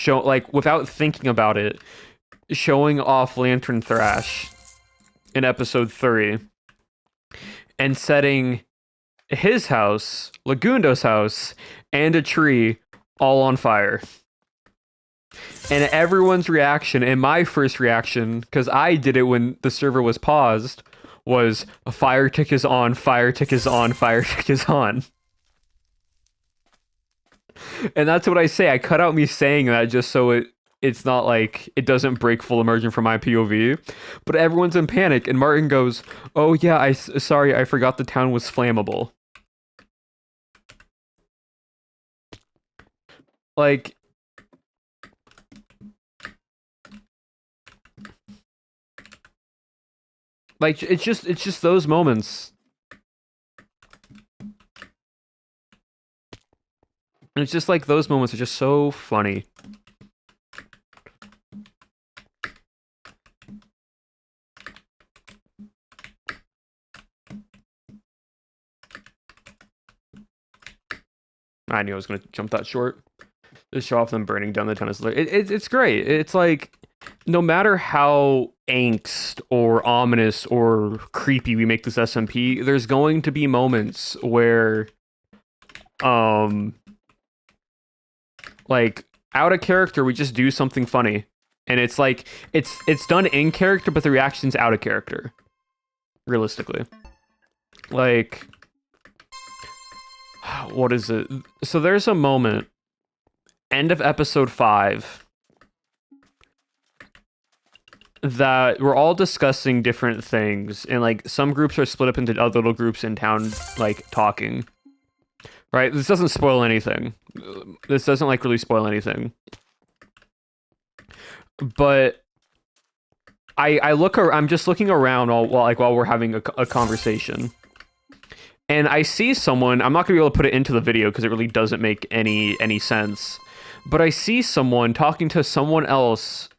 Speaker 1: like without thinking about it, showing off Lantern Thrash in episode 3 and setting his house, Lagundo's house, and a tree all on fire. And everyone's reaction, and my first reaction, because I did it when the server was paused, was a fire tick is on, fire tick is on, fire tick is on. And that's what I say. I cut out me saying that just so it's not like it doesn't break full immersion from my POV. But everyone's in panic, and Martin goes, "Oh yeah, sorry, I forgot the town was flammable." Like it's just those moments. And it's just like those moments are just so funny. I knew I was going to jump that short. Just show off them burning down the tennis. It's great. It's like, no matter how angst or ominous or creepy we make this SMP, there's going to be moments where, like, out of character, we just do something funny. And it's like, it's done in character, but the reaction's out of character. Realistically. Like, what is it? So there's a moment, end of episode 5, that we're all discussing different things, and like some groups are split up into other little groups in town, like talking. Right? This doesn't spoil anything. This doesn't like really spoil anything. But I'm just looking around while we're having a conversation. And I see someone, I'm not going to be able to put it into the video because it really doesn't make any sense. But I see someone talking to someone else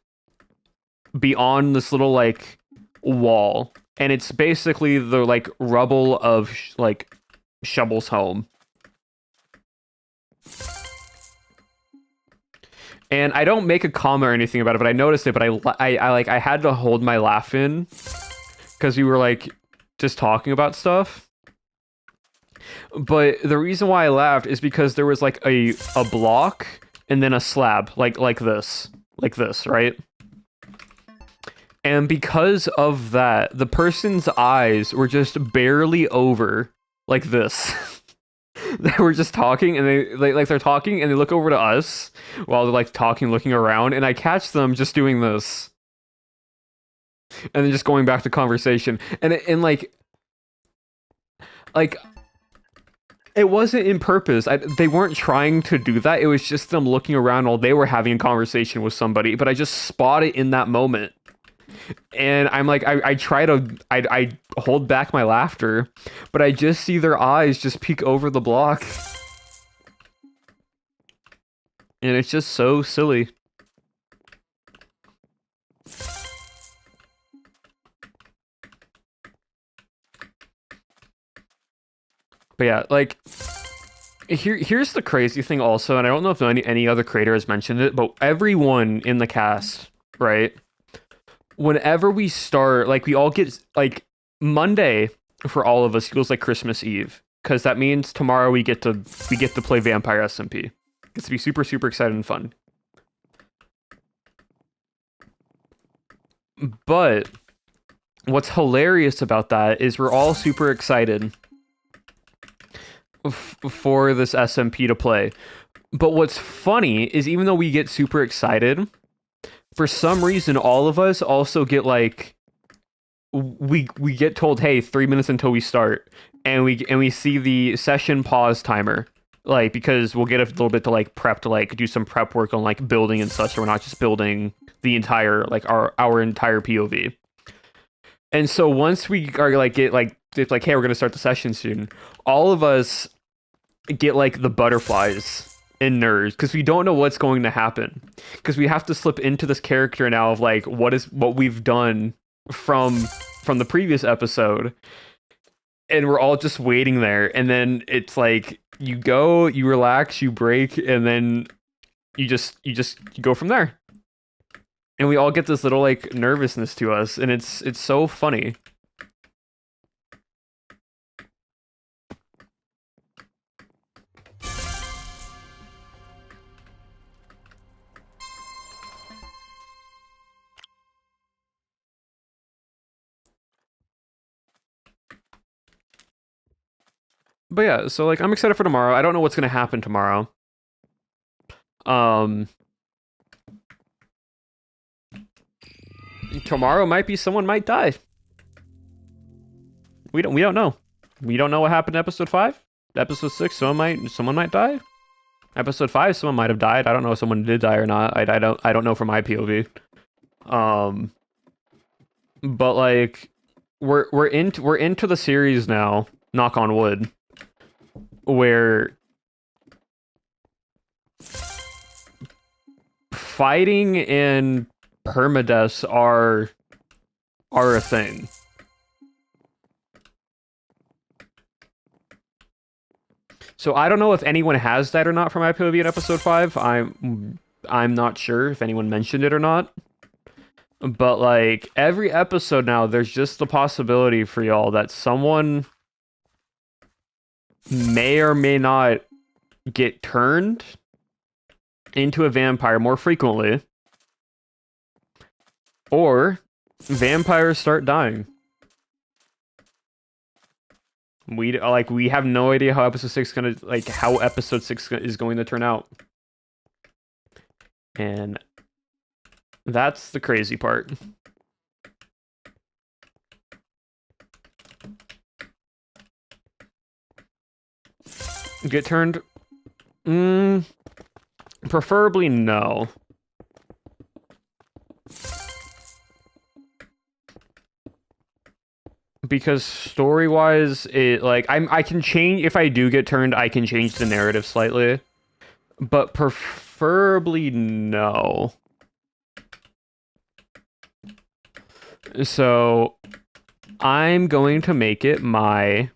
Speaker 1: beyond this little, like, wall. And it's basically the, like, rubble of, like, Shovel's home. And I don't make a comment or anything about it, but I noticed it, but I had to hold my laugh in because we were, like, just talking about stuff. But the reason why I laughed is because there was, like, a block and then a slab, like this, right? And because of that, the person's eyes were just barely over, like this. They were just talking, and they're talking, and they look over to us while they're like talking, looking around, and I catch them just doing this, and then just going back to conversation, and like It wasn't in purpose. They weren't trying to do that. It was just them looking around while they were having a conversation with somebody. But I just spot it in that moment, and I'm like, I try to, I hold back my laughter, but I just see their eyes just peek over the block, and it's just so silly. But yeah, like here's the crazy thing also, and I don't know if any other creator has mentioned it, but everyone in the cast, right? Whenever we start, like we all get like Monday for all of us feels like Christmas Eve because that means tomorrow we get to play Vampire SMP. It's to be super super excited and fun. But what's hilarious about that is we're all super excited for this SMP to play. But what's funny is even though we get super excited, for some reason all of us also get like we get told, hey, 3 minutes until we start, and we see the session pause timer, like because we'll get a little bit to like prep to like do some prep work on like building and such, so we're not just building the entire like our entire POV. And so once we are like get like it's like, hey, we're gonna start the session soon, all of us get like the butterflies and nerves because we don't know what's going to happen because we have to slip into this character now of like what we've done from the previous episode, and we're all just waiting there, and then it's like you go, you relax, you break, and then you just go from there, and we all get this little like nervousness to us, and it's so funny. But yeah, so like I'm excited for tomorrow. I don't know what's gonna happen tomorrow. Um, Tomorrow might be someone might die. We don't know. We don't know what happened in episode 5. Episode 6, someone might die. Episode 5, someone might have died. I don't know if someone did die or not. I don't know from my POV. Um, but like we're into the series now. Knock on wood. Where fighting and permadeaths are a thing. So I don't know if anyone has that or not from IPOV in episode 5. I'm not sure if anyone mentioned it or not. But like every episode now, there's just the possibility for y'all that someone may or may not get turned into a vampire more frequently, or vampires start dying. We have no idea how episode 6 is going to turn out. And that's the crazy part. Get turned? Preferably no. Because story-wise, I can change if I do get turned. I can change the narrative slightly, but preferably no. So I'm going to make it my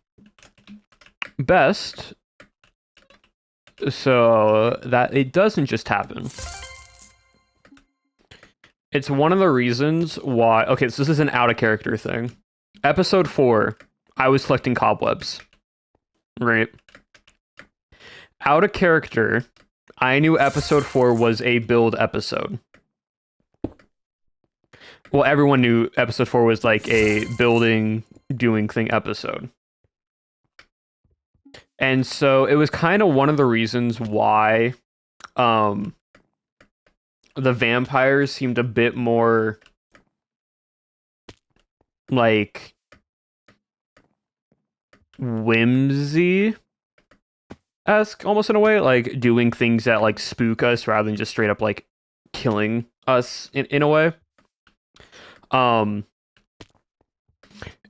Speaker 1: best so that it doesn't just happen. It's one of the reasons why. Okay, so this is an out of character thing. Episode 4, I was collecting cobwebs. Right? Out of character, I knew episode 4 was a build episode. Well, everyone knew episode 4 was like a building, doing thing episode. And so it was kind of one of the reasons why the vampires seemed a bit more like whimsy esque almost in a way, like doing things that like spook us rather than just straight up like killing us in a way. Um,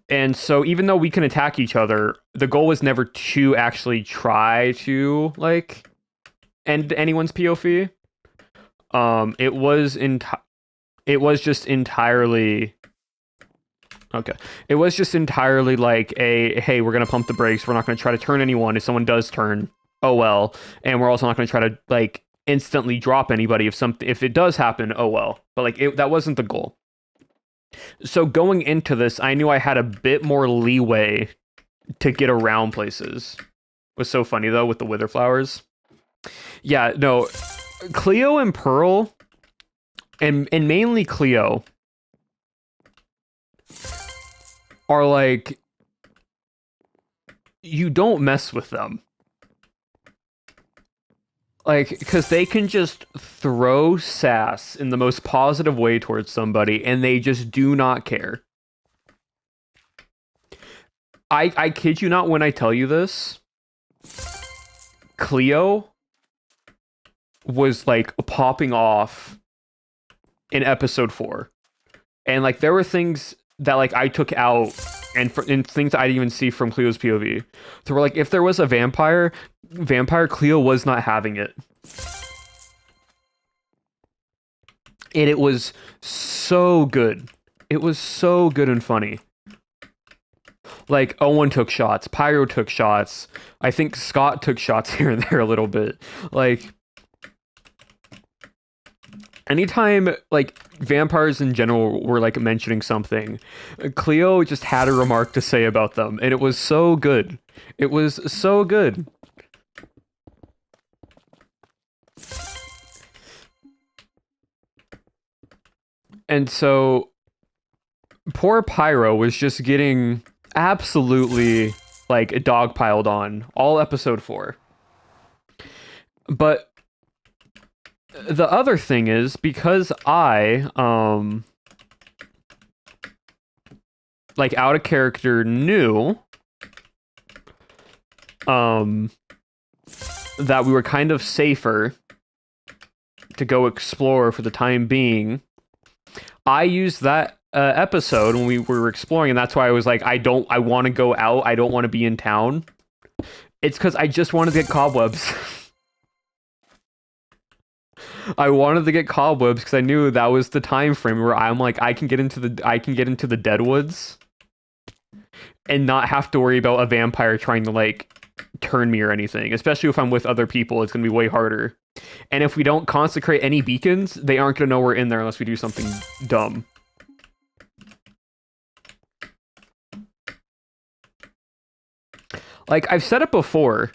Speaker 1: and so even though we can attack each other, the goal was never to actually try to like end anyone's POV. It was just entirely okay. It was just entirely like a hey, we're gonna pump the brakes. We're not gonna try to turn anyone. If someone does turn, oh well. And we're also not gonna try to like instantly drop anybody if it does happen. Oh well. But like that wasn't the goal. So going into this, I knew I had a bit more leeway to get around places. It was so funny though with the wither flowers. Yeah, no, Cleo and Pearl, and mainly Cleo, are like, you don't mess with them. Like, because they can just throw sass in the most positive way towards somebody, and they just do not care. I kid you not when I tell you this. Cleo was like popping off in episode 4. And like there were things that like I took out and things I didn't even see from Cleo's POV. So we're like, if there was a vampire Cleo was not having it. And it was so good. It was so good and funny. Like, Owen took shots, Pyro took shots, I think Scott took shots here and there a little bit. Like, anytime, like, vampires in general were, like, mentioning something, Cleo just had a remark to say about them, and it was so good. It was so good. And so, poor Pyro was just getting absolutely, like, dogpiled on all episode 4. But the other thing is, because I, like, out of character knew, that we were kind of safer to go explore for the time being, I used that episode when we were exploring, and that's why I was like, I want to go out, I don't want to be in town. It's because I just wanted to get cobwebs. I wanted to get cobwebs because I knew that was the time frame where I'm like, I can get into the deadwoods and not have to worry about a vampire trying to like turn me or anything. Especially if I'm with other people, it's gonna be way harder. And if we don't consecrate any beacons, they aren't gonna know we're in there unless we do something dumb. Like, I've said it before,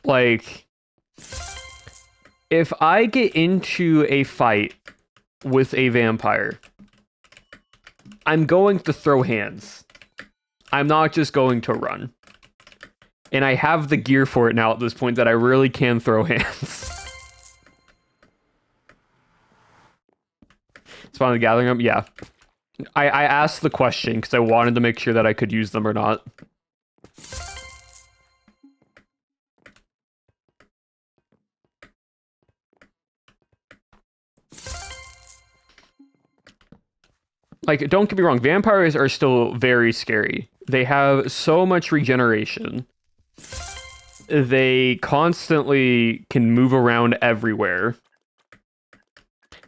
Speaker 1: like, if I get into a fight with a vampire, I'm going to throw hands. I'm not just going to run. And I have the gear for it now at this point that I really can throw hands. Spawn the Gathering them? Yeah. I asked the question because I wanted to make sure that I could use them or not. Like, don't get me wrong, vampires are still very scary. They have so much regeneration. They constantly can move around everywhere.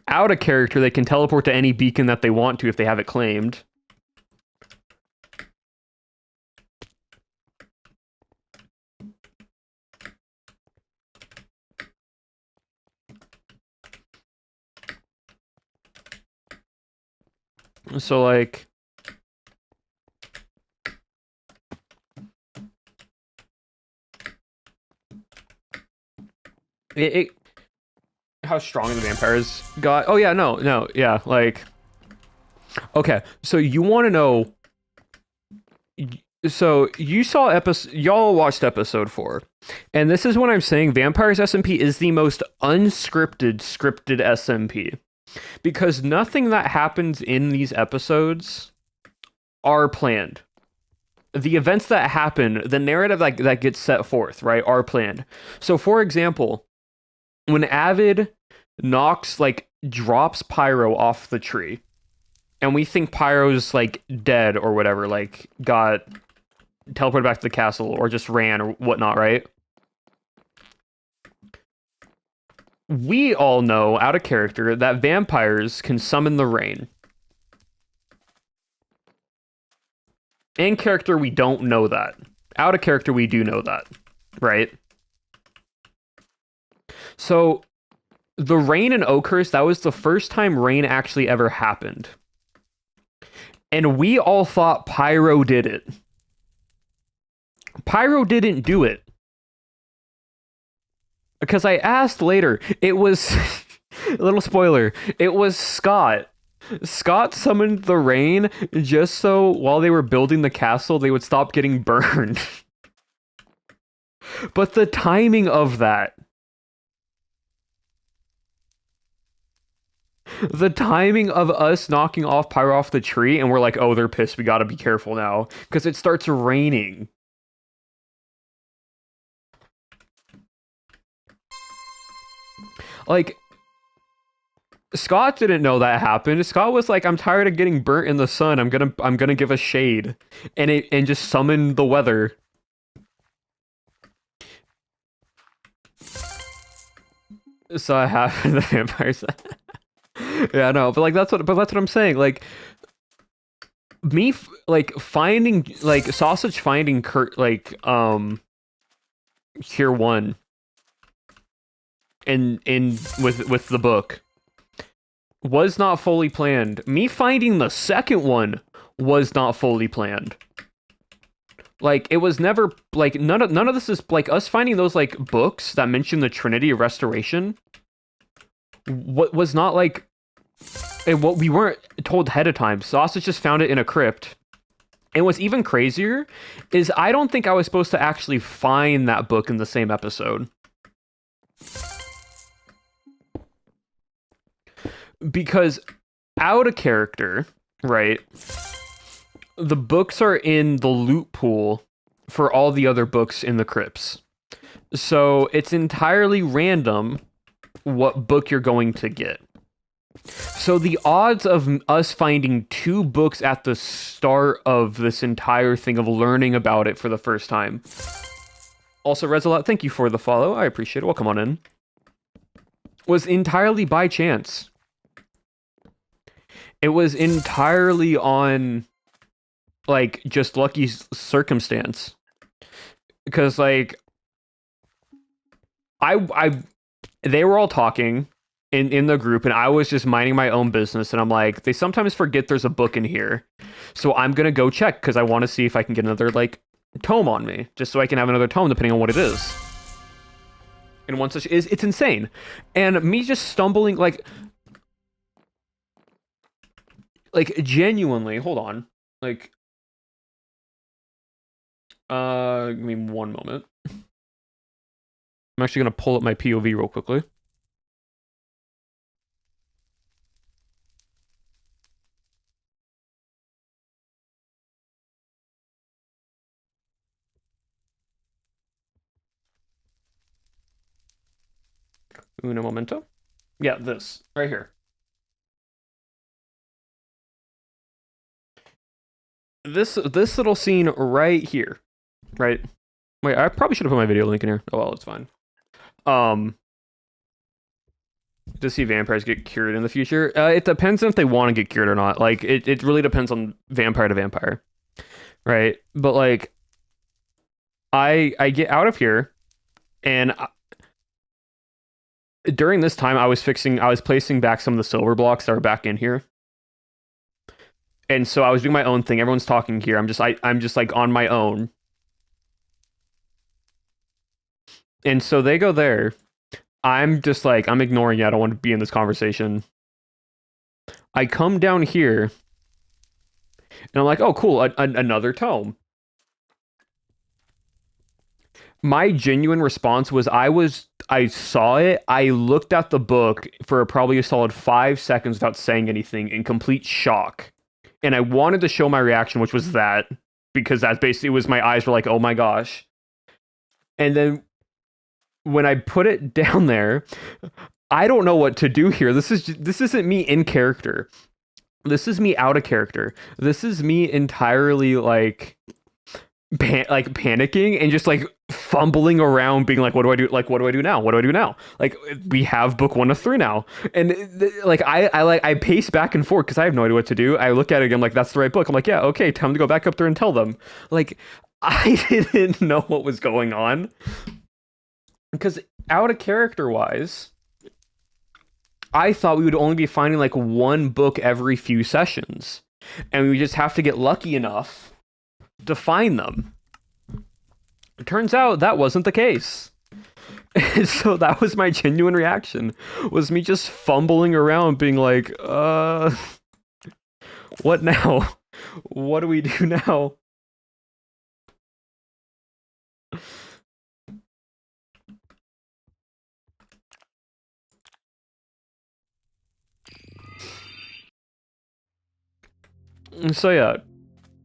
Speaker 1: Out of character, they can teleport to any beacon that they want to if they have it claimed. So, like, how strong the vampires got. Oh yeah, no, yeah, like, okay, so you want to know, so you saw y'all watched episode 4, and this is what I'm saying, Vampires SMP is the most unscripted scripted SMP. Because nothing that happens in these episodes are planned. the events that happen, the narrative that gets set forth, right, are planned. So, for example, when Avid knocks, like, drops Pyro off the tree, and we think Pyro's, like, dead or whatever, like, got teleported back to the castle or just ran or whatnot, right? We all know, out of character, that vampires can summon the rain. In character, we don't know that. Out of character, we do know that, right? So, the rain in Oakhurst, that was the first time rain actually ever happened. And we all thought Pyro did it. Pyro didn't do it. Because I asked later, it was... a little spoiler. It was Scott. Scott summoned the rain just so while they were building the castle, they would stop getting burned. But the timing of that... the timing of us knocking off Pyro off the tree, and we're like, oh, they're pissed, we gotta be careful now. Because it starts raining. Like... Scott didn't know that happened. Scott was like, I'm tired of getting burnt in the sun. I'm gonna give a shade. And just summon the weather. So I have the vampires. Yeah, no, but like that's what I'm saying. Like like finding like Sausage finding Kurt like Cure 1 in with the book was not fully planned. Me finding the second one was not fully planned. Like, it was never, like, none of this is, like, us finding those, like, books that mention the Trinity of Restoration. What was not, like, what we weren't told ahead of time. Sausage just found it in a crypt. And what's even crazier is I don't think I was supposed to actually find that book in the same episode. Because out of character, right, the books are in the loot pool for all the other books in the crypts. So it's entirely random what book you're going to get. So the odds of us finding 2 books at the start of this entire thing of learning about it for the first time. Also, Resolot, thank you for the follow. I appreciate it. Welcome on in. Was entirely by chance. It was entirely on, like, just lucky circumstance. Because, like, they were all talking in the group, and I was just minding my own business, and I'm like, they sometimes forget there's a book in here. So I'm gonna go check, because I want to see if I can get another, like, tome on me. Just so I can have another tome, depending on what it is. And one such is, it's insane. And me just stumbling, like, genuinely, hold on. Like, give me one moment. I'm actually going to pull up my POV real quickly. Uno momento. Yeah, this, right here. This little scene right here, right? Wait, I probably should have put my video link in here. Oh well, it's fine. To see vampires get cured in the future, it depends on if they want to get cured or not. Like, it really depends on vampire to vampire, right? But like, I get out of here, and during this time, I was placing back some of the silver blocks that are back in here. And so I was doing my own thing. Everyone's talking here. I'm just like on my own. And so they go there. I'm just like, I'm ignoring it. I don't want to be in this conversation. I come down here. And I'm like, oh, cool. Another tome. My genuine response was I saw it. I looked at the book for probably a solid 5 seconds without saying anything in complete shock. And I wanted to show my reaction, which was that. because that basically was my eyes were like, oh my gosh. And then when I put it down there, I don't know what to do here. This isn't me in character. This is me out of character. This is me entirely like panicking and just like fumbling around, being like, what do I do? Like, what do I do now? What do I do now? Like, we have book 1 of 3 now, and like I pace back and forth because I have no idea what to do. I look at it again, like, that's the right book. I'm like, yeah, okay, time to go back up there and tell them. Like, I didn't know what was going on because out of character wise, I thought we would only be finding like one book every few sessions, and we just have to get lucky enough to find them. It turns out that wasn't the case. And so that was my genuine reaction, was me just fumbling around being like, what now? What do we do now? So yeah,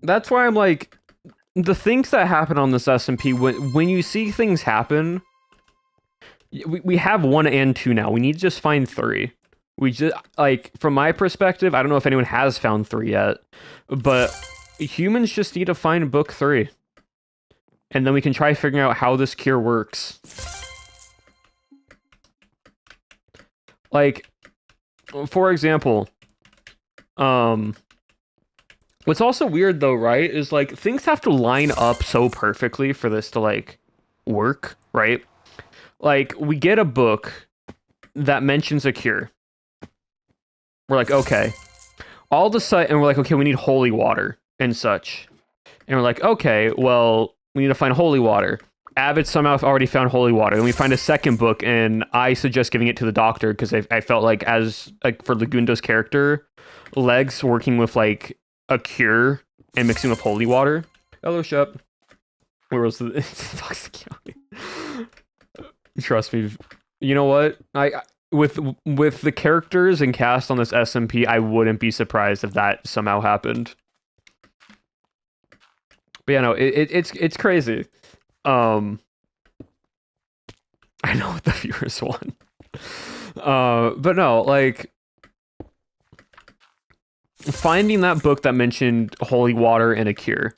Speaker 1: that's why I'm like, the things that happen on this SMP, when you see things happen, we have 1 and 2 now. We need to just find 3. We just, like, from my perspective, I don't know if anyone has found 3 yet, but humans just need to find book 3. And then we can try figuring out how this cure works. Like, for example, what's also weird though, right, is like things have to line up so perfectly for this to like work, right? Like, we get a book that mentions a cure. We're like, okay. All of a sudden, and we're like, okay, we need holy water and such. And we're like, okay, well, we need to find holy water. Avid somehow already found holy water. And we find a second book, and I suggest giving it to the doctor because I felt like, as like for Lagundo's character, Legs working with like a cure and mixing with holy water. Hello, Shep. Where was the Trust me. You know what? I with the characters and cast on this SMP, I wouldn't be surprised if that somehow happened. But yeah, no, it's crazy. I know what the viewers want. But no, like, finding that book that mentioned holy water and a cure.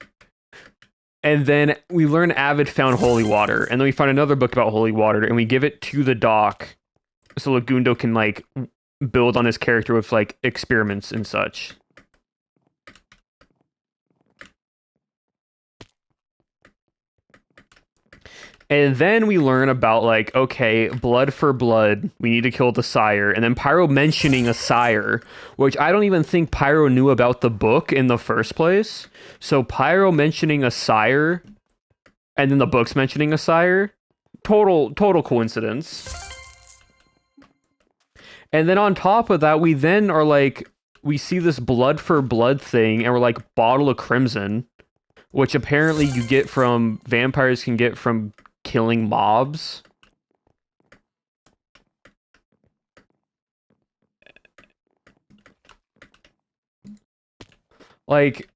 Speaker 1: And then we learn Avid found holy water, and then we find another book about holy water, and we give it to the doc so Lagundo can like build on his character with like experiments and such. And then we learn about like, okay, blood for blood, we need to kill the sire. And then Pyro mentioning a sire, which I don't even think Pyro knew about the book in the first place. So Pyro mentioning a sire, and then the book's mentioning a sire, total coincidence. And then on top of that, we then are like, we see this blood for blood thing, and we're like, bottle of crimson, which apparently you get from, vampires can get from killing mobs. Like,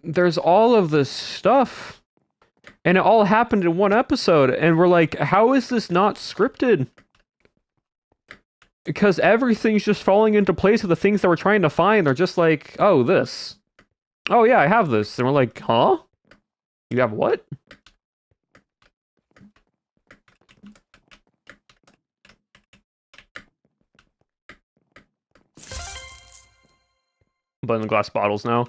Speaker 1: there's all of this stuff, and it all happened in one episode, and we're like, how is this not scripted? Because everything's just falling into place of the things that we're trying to find. They're just like, oh, this. Oh yeah, I have this. And we're like, huh? You have what? But in the glass bottles now.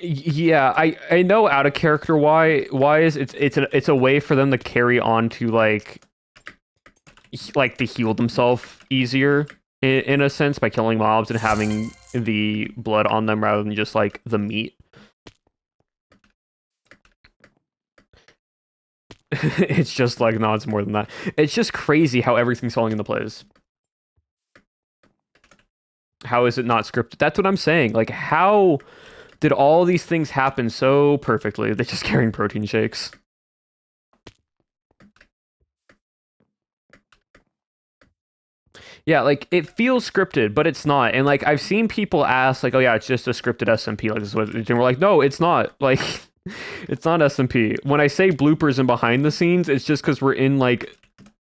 Speaker 1: Yeah, I know out of character why is it's a way for them to carry on to like to heal themselves easier in a sense by killing mobs and having the blood on them rather than just like the meat. It's just like, no, it's more than that. It's just crazy how everything's falling into place. How is it not scripted? That's what I'm saying. Like, how did all these things happen so perfectly? They're just carrying protein shakes. Yeah, like it feels scripted, but it's not. And like I've seen people ask, like, "Oh yeah, it's just a scripted SMP." Like this is what, and we're like, "No, it's not." Like, it's not SMP. When I say bloopers and behind the scenes, it's just because we're in like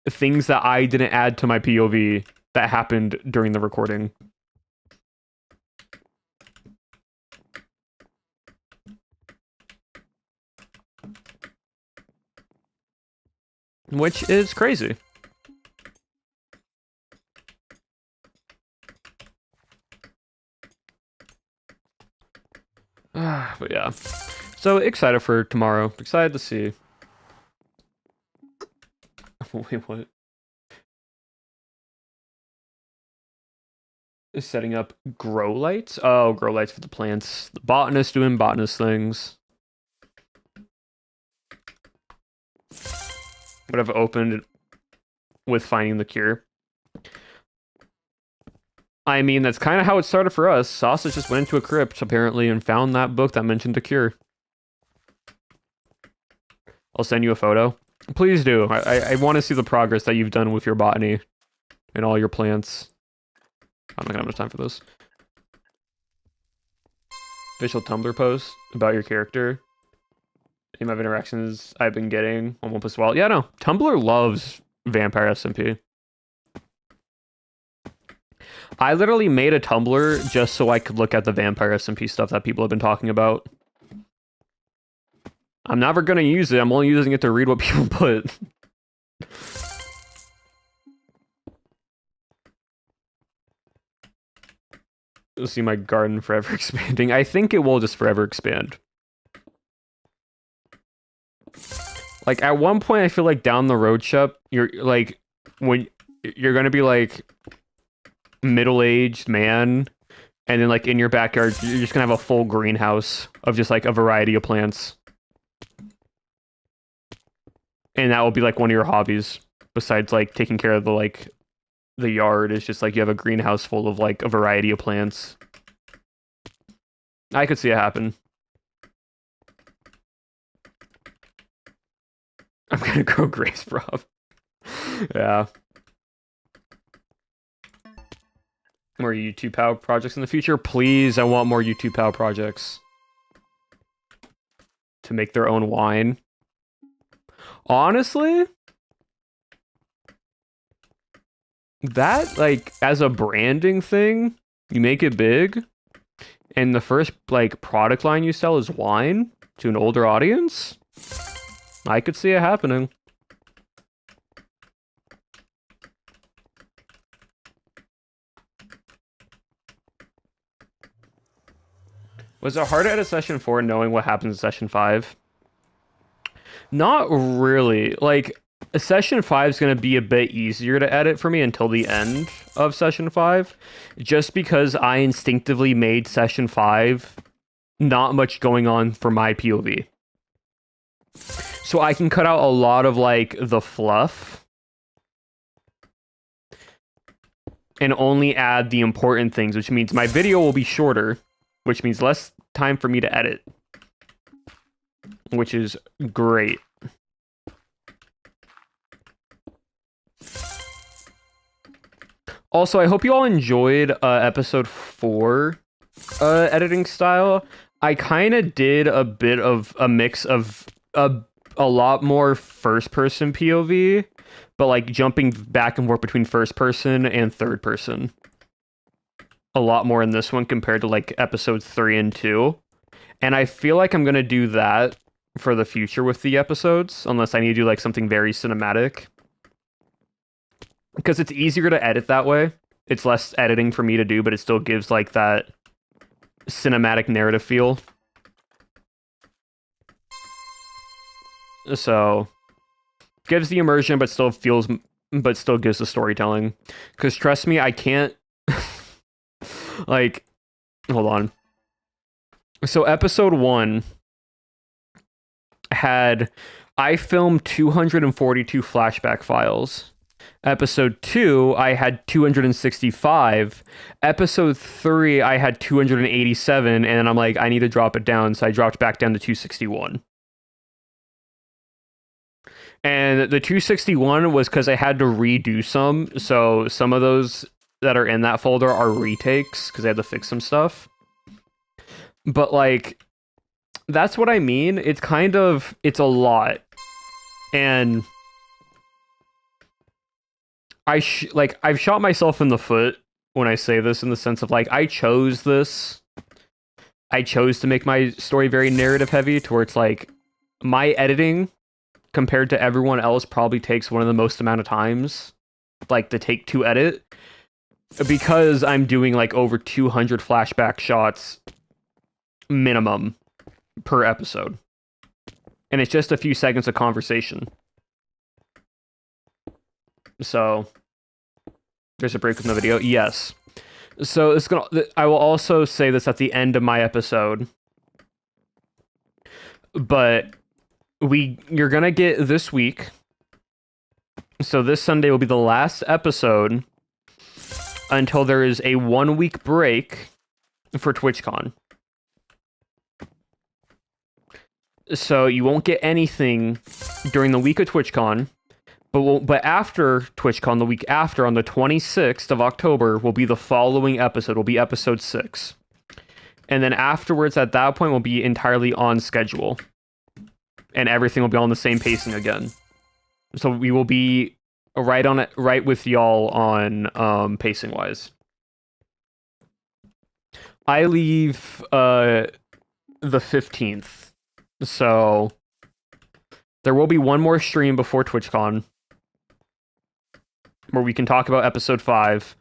Speaker 1: things that I didn't add to my POV that happened during the recording. Which is crazy. But yeah. So excited for tomorrow. Excited to see. Wait, what? Setting up grow lights? Oh, grow lights for the plants. The botanist doing botanist things. Would have opened with finding the cure. I mean, that's kind of how it started for us. Sausage just went into a crypt, apparently, and found that book that mentioned the cure. I'll send you a photo. Please do. I want to see the progress that you've done with your botany and all your plants. I'm not gonna have enough time for this. Official Tumblr post about your character. Name of interactions I've been getting on One Plus Wild. Yeah, no. Tumblr loves Vampire SMP. I literally made a Tumblr just so I could look at the Vampire SMP stuff that people have been talking about. I'm never gonna use it. I'm only using it to read what people put. You'll see my garden forever expanding. I think it will just forever expand. Like, at one point, I feel like down the road, Shep, you're, like, when you're gonna be, like, middle-aged man, and then, like, in your backyard, you're just gonna have a full greenhouse of just, like, a variety of plants. And that will be, like, one of your hobbies, besides, like, taking care of the, like, the yard. Is just, like, you have a greenhouse full of, like, a variety of plants. I could see it happen. I'm gonna grow grapes, bro. Yeah. More YouTube POW projects in the future? Please, I want more YouTube POW projects. To make their own wine. Honestly, that, like, as a branding thing, you make it big, and the first, like, product line you sell is wine to an older audience, I could see it happening. Was it hard to edit session 4 knowing what happens in session 5? Not really. Like, session 5 is going to be a bit easier to edit for me until the end of session 5, just because I instinctively made session 5 not much going on for my POV. So I can cut out a lot of, like, the fluff and only add the important things, which means my video will be shorter, which means less time for me to edit, which is great. Also, I hope you all enjoyed episode 4 editing style. I kind of did a bit of a mix of a lot more first-person POV, but like jumping back and forth between first person and third person. A lot more in this one compared to like episodes 3 and 2. And I feel like I'm going to do that for the future with the episodes, unless I need to do like something very cinematic. Because it's easier to edit that way. It's less editing for me to do, but it still gives like that cinematic narrative feel. So gives the immersion, but still gives the storytelling. Because trust me, I can't like, hold on. So episode 1 I filmed 242 flashback files. Episode 2, I had 265. Episode 3, I had 287, and I'm like, I need to drop it down, so I dropped back down to 261. And the 261 was because I had to redo some, so some of those that are in that folder are retakes because I had to fix some stuff. But like, that's what I mean. It's a lot, and I've shot myself in the foot when I say this, in the sense of like, I chose this. I chose to make my story very narrative heavy, to where it's like my editing compared to everyone else probably takes one of the most amount of times, like the take to edit, because I'm doing like over 200 flashback shots minimum per episode. And it's just a few seconds of conversation. So there's a break with no video. Yes. So I will also say this at the end of my episode, but you're gonna get this week. So this Sunday will be the last episode until there is a 1 week break for TwitchCon. So you won't get anything during the week of TwitchCon, but after TwitchCon, the week after, on the 26th of October, will be the following episode. Will be episode 6. And then afterwards, at that point, we'll be entirely on schedule. And everything will be on the same pacing again. So we will be right with y'all on pacing-wise. I leave the 15th. So there will be one more stream before TwitchCon where we can talk about episode 5.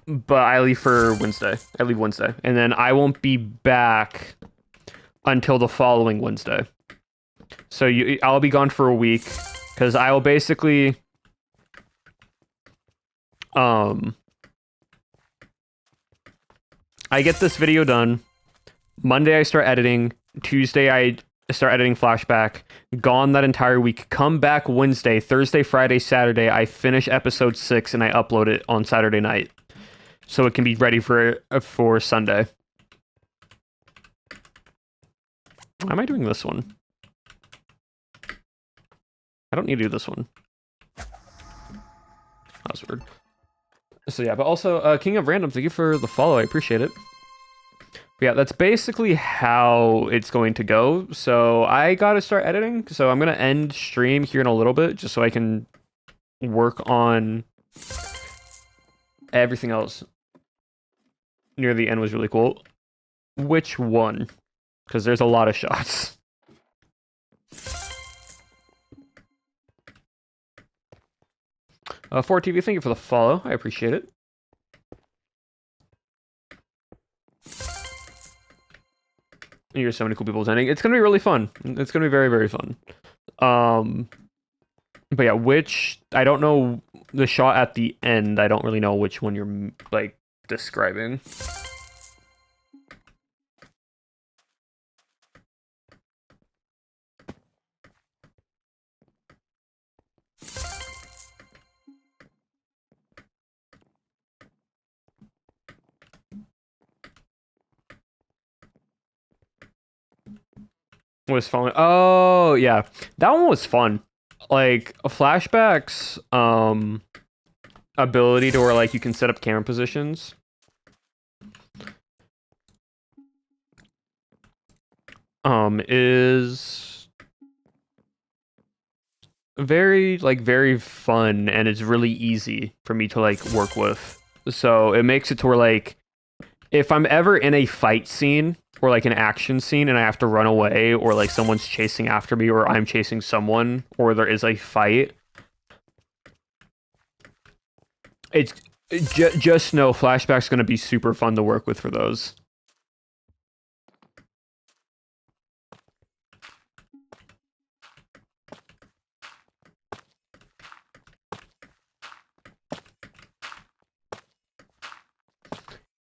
Speaker 1: But I leave for Wednesday. I leave Wednesday. And then I won't be back until the following Wednesday. So I'll be gone for a week, because I will basically I get this video done. Monday I start editing. Tuesday I start editing flashback. Gone that entire week. Come back Wednesday, Thursday, Friday, Saturday. I finish episode 6 and I upload it on Saturday night, so it can be ready for Sunday. Why am I doing this one? I don't need to do this one. That was weird. So yeah, but also, King of Random, thank you for the follow. I appreciate it. But yeah, that's basically how it's going to go. So I gotta start editing. So I'm gonna end stream here in a little bit, just so I can work on everything else. Near the end was really cool. Which one? Because there's a lot of shots. For TV, thank you for the follow. I appreciate it. Here's so many cool people attending. It's gonna be really fun. It's gonna be very, very fun. But yeah, I don't know the shot at the end. I don't really know which one you're like describing. Was fun. Oh yeah, that one was fun. Like flashbacks, ability to where like you can set up camera positions. Is very fun, and it's really easy for me to like work with. So it makes it to where like if I'm ever in a fight scene or like an action scene and I have to run away, or like someone's chasing after me, or I'm chasing someone, or there is a fight, it's just know flashback's going to be super fun to work with for those.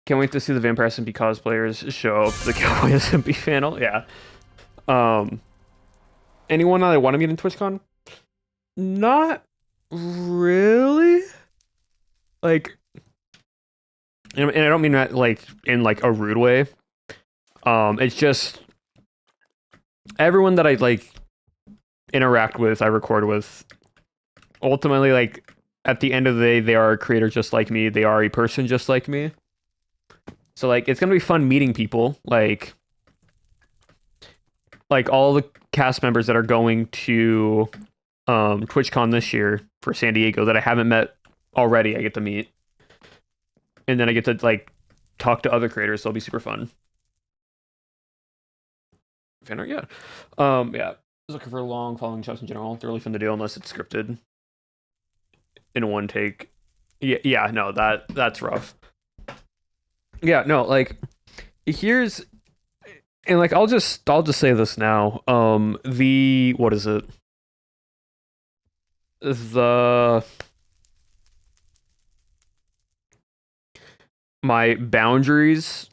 Speaker 1: Can't wait to see the Vampire SMP cosplayers show up the Cowboy SMP panel. Yeah. Anyone that I want to meet in TwitchCon? Not really. Like, and I don't mean that like in like a rude way. It's just everyone that I like interact with, I record with. ultimately, like, at the end of the day, they are a creator just like me. They are a person just like me. So, like, it's gonna be fun meeting people. Like all the cast members that are going to TwitchCon this year for San Diego that I haven't met already, I get to meet. And then I get to, like, talk to other creators, so it'll be super fun. Fan art, yeah. Yeah. I was looking for long following shots in general. They're really fun to do unless it's scripted in one take. Yeah, no, that's rough. Yeah, no, like, here's, and like I'll just say this now. The what is it? The my boundaries,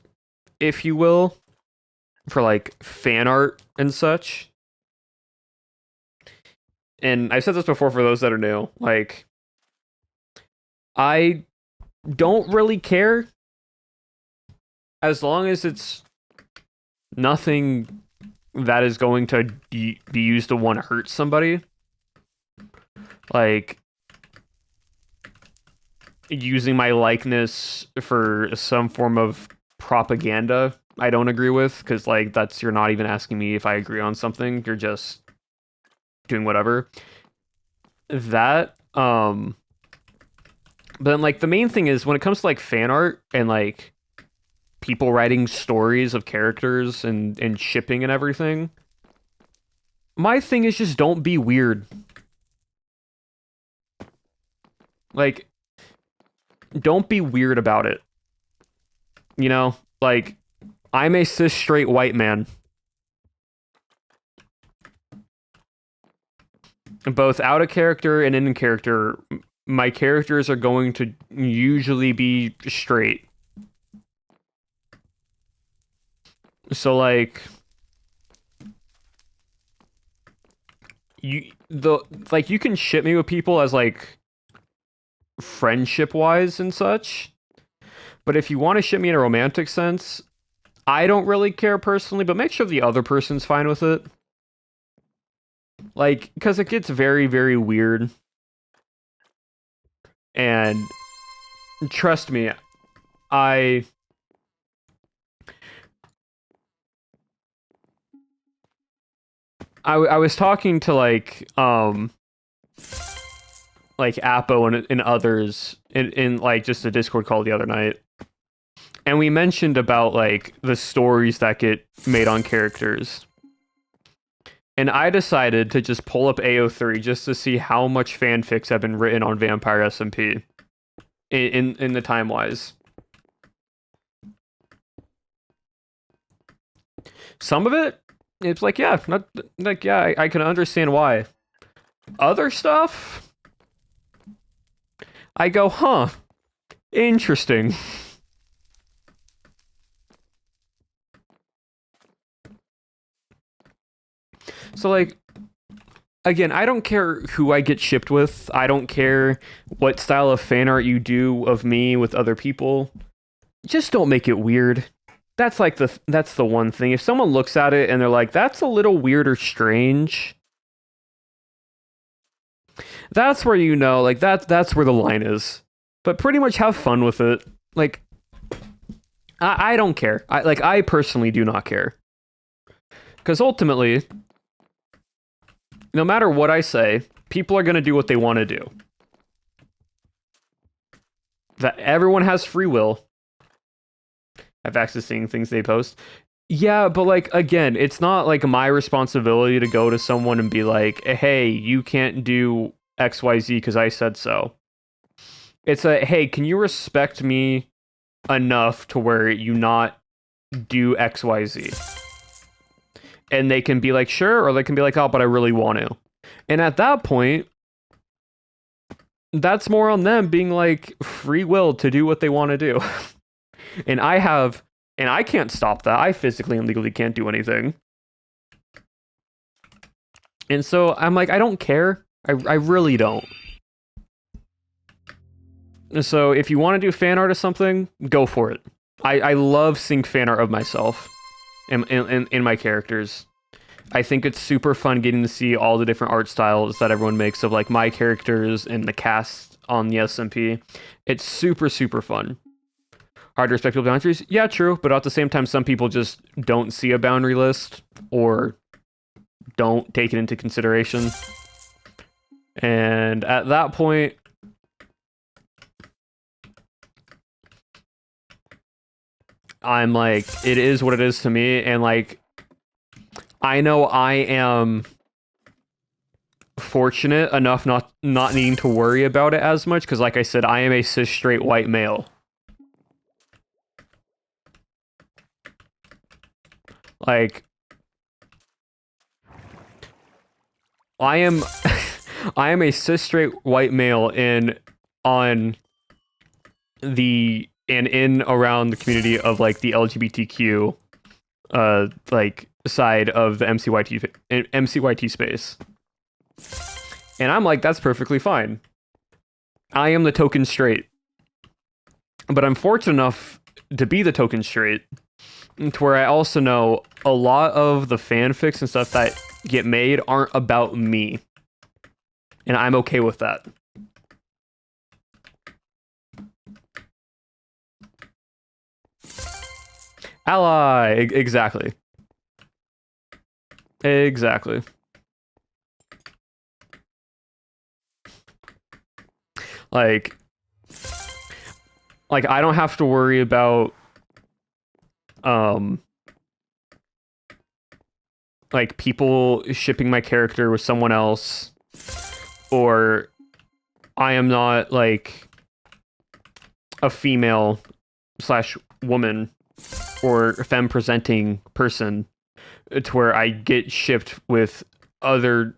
Speaker 1: if you will, for like fan art and such. And I've said this before for those that are new. Like, I don't really care as long as it's nothing that is going to be used to want to hurt somebody. Like, using my likeness for some form of propaganda, I don't agree with, because, like, that's, you're not even asking me if I agree on something. You're just doing whatever. That, but then, like, the main thing is when it comes to, like, fan art and, like, people writing stories of characters and shipping and everything, my thing is just don't be weird. Like, don't be weird about it. You know? Like, I'm a cis straight white man. Both out of character and in character, my characters are going to usually be straight. So, like, you can ship me with people as, like, friendship wise and such, but if you want to ship me in a romantic sense, I don't really care personally, but make sure the other person's fine with it. Like, because it gets very, very weird. And trust me, I was talking to, like Appo and others in like just a Discord call the other night, and we mentioned about, like, the stories that get made on characters, and I decided to just pull up AO3 just to see how much fanfics have been written on Vampire SMP in the time wise. Some of it, it's like, yeah, not like, yeah, I can understand why. Other stuff, I go, huh, interesting. So, like, again, I don't care who I get shipped with. I don't care what style of fan art you do of me with other people. Just don't make it weird. That's like that's the one thing. If someone looks at it and they're like, that's a little weird or strange, that's where, you know, like, that's where the line is. But pretty much have fun with it. Like, I don't care. I personally do not care. Because ultimately, no matter what I say, people are going to do what they want to do. That everyone has free will. Have access to seeing things they post. Yeah, but, like, again, it's not like my responsibility to go to someone and be like, hey, you can't do XYZ because I said so. It's a, hey, can you respect me enough to where you not do XYZ? And they can be like, sure, or they can be like, oh, but I really want to. And at that point, that's more on them being, like, free will to do what they want to do. And I can't stop that. I physically and legally can't do anything. And so I'm like, I don't care. I really don't. So if you want to do fan art of something, go for it. I love seeing fan art of myself in my characters. I think it's super fun getting to see all the different art styles that everyone makes of like my characters and the cast on the SMP. It's super, super fun. Hard to respect people's boundaries? Yeah, true. But at the same time, some people just don't see a boundary list or don't take it into consideration. And at that point, I'm like, it is what it is to me. And like, I know I am fortunate enough not needing to worry about it as much because, like I said, I am a cis straight white male. Like, I am I am a cis straight white male in around the community of like the LGBTQ like side of the MCYT space. And I'm like, that's perfectly fine. I am the token straight. But I'm fortunate enough to be the token straight, to where I also know a lot of the fanfics and stuff that get made aren't about me. And I'm okay with that. Ally! Exactly. Exactly. Like I don't have to worry about like people shipping my character with someone else, or I am not like a female / woman or femme presenting person to where I get shipped with other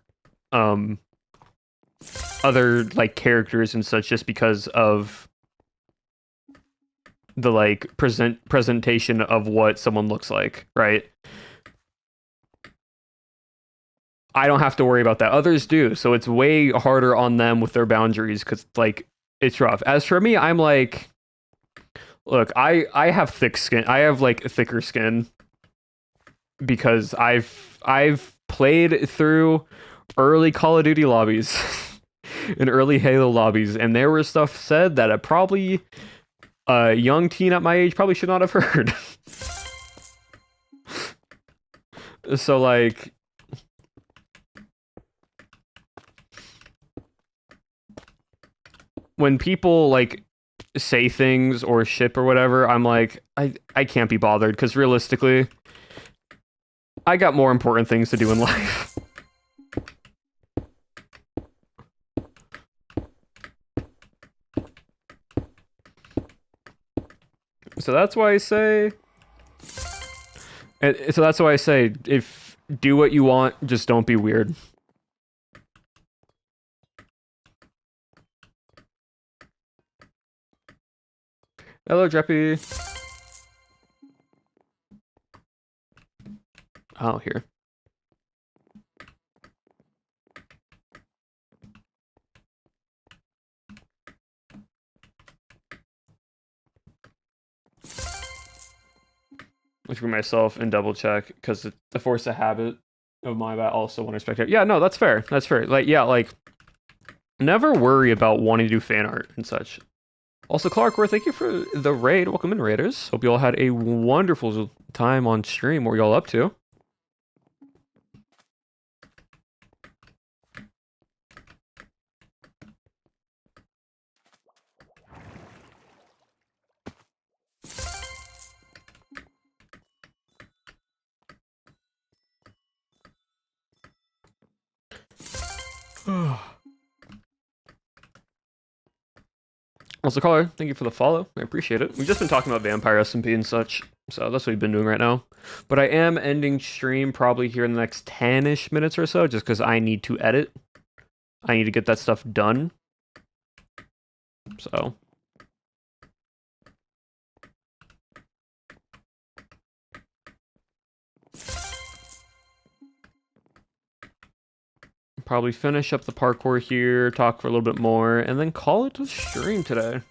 Speaker 1: like characters and such just because of the like presentation of what someone looks like, right? I don't have to worry about that. Others do, so it's way harder on them with their boundaries because like it's rough. As for me, I'm like, look, I have thick skin. I have like thicker skin because I've played through early Call of Duty lobbies and early Halo lobbies, and there was stuff said that a young teen at my age probably should not have heard. So like, when people like say things or ship or whatever, I'm like, I can't be bothered because realistically, I got more important things to do in life. So that's why I say, if do what you want, just don't be weird. Hello, Dreppy. Oh, here. Look for myself and double check because the force of habit of mine. But I also want to respect it. Yeah, no, that's fair. That's fair. Like, yeah, like never worry about wanting to do fan art and such. Also, Clark, thank you for the raid. Welcome in, Raiders. Hope you all had a wonderful time on stream. What are y'all up to? Also, Caller, thank you for the follow. I appreciate it. We've just been talking about Vampire SMP and such, so that's what we've been doing right now. But I am ending stream probably here in the next 10-ish minutes or so, just because I need to edit. I need to get that stuff done. So. Probably finish up the parkour here, talk for a little bit more, and then call it a stream today.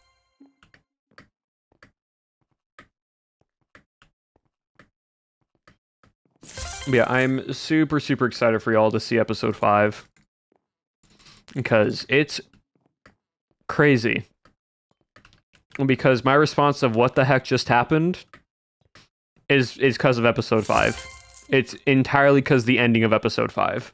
Speaker 1: Yeah, I'm super, super excited for y'all to see episode 5. Because it's crazy. Because my response of what the heck just happened is because of episode 5. It's entirely because the ending of episode 5.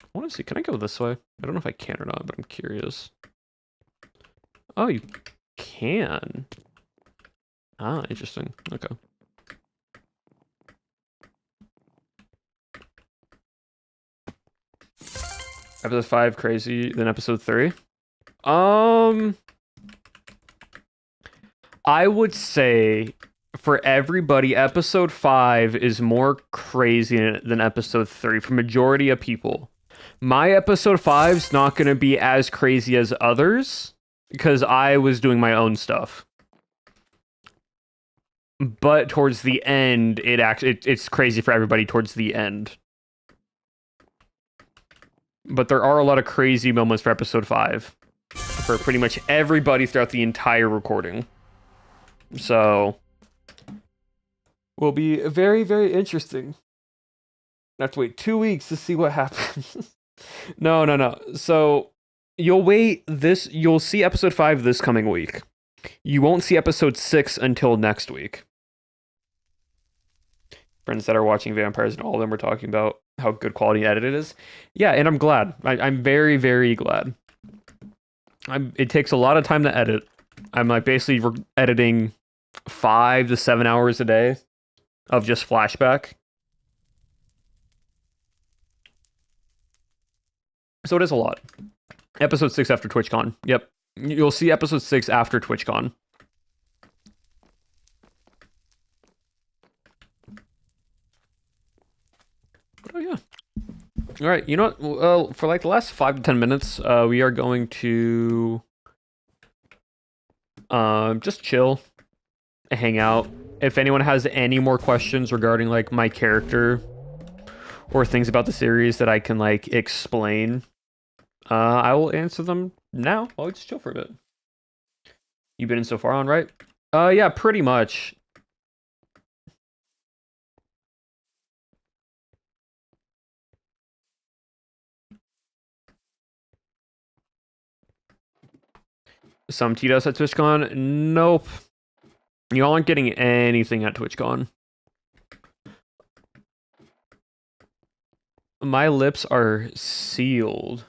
Speaker 1: I want to see, can I go this way? I don't know if I can or not, but I'm curious. Oh, you can. Ah, interesting. Okay. Episode 5 crazy, then episode 3. I would say for everybody, episode 5 is more crazy than episode 3 for majority of people. My episode 5's not going to be as crazy as others because I was doing my own stuff. But towards the end, it's crazy for everybody towards the end. But there are a lot of crazy moments for episode 5 for pretty much everybody throughout the entire recording. So, will be very, very interesting. I have to wait 2 weeks to see what happens. No. So, you'll see episode 5 this coming week. You won't see episode 6 until next week. Friends that are watching Vampires and all of them were talking about how good quality edit it is. Yeah, and I'm glad. I'm very, very glad. It takes a lot of time to edit. I'm like basically editing 5 to 7 hours a day of just flashback. So it is a lot. Episode 6 after TwitchCon. Yep. You'll see episode 6 after TwitchCon. Oh, yeah. All right. You know what? Well, for like the last 5 to 10 minutes, we are going to just chill, hang out. If anyone has any more questions regarding like my character or things about the series that I can like explain, I will answer them now. I'll just chill for a bit. You've been in so far on, right? Yeah, pretty much. Some Tito's at TwitchCon? Nope. Y'all aren't getting anything at TwitchCon. My lips are sealed.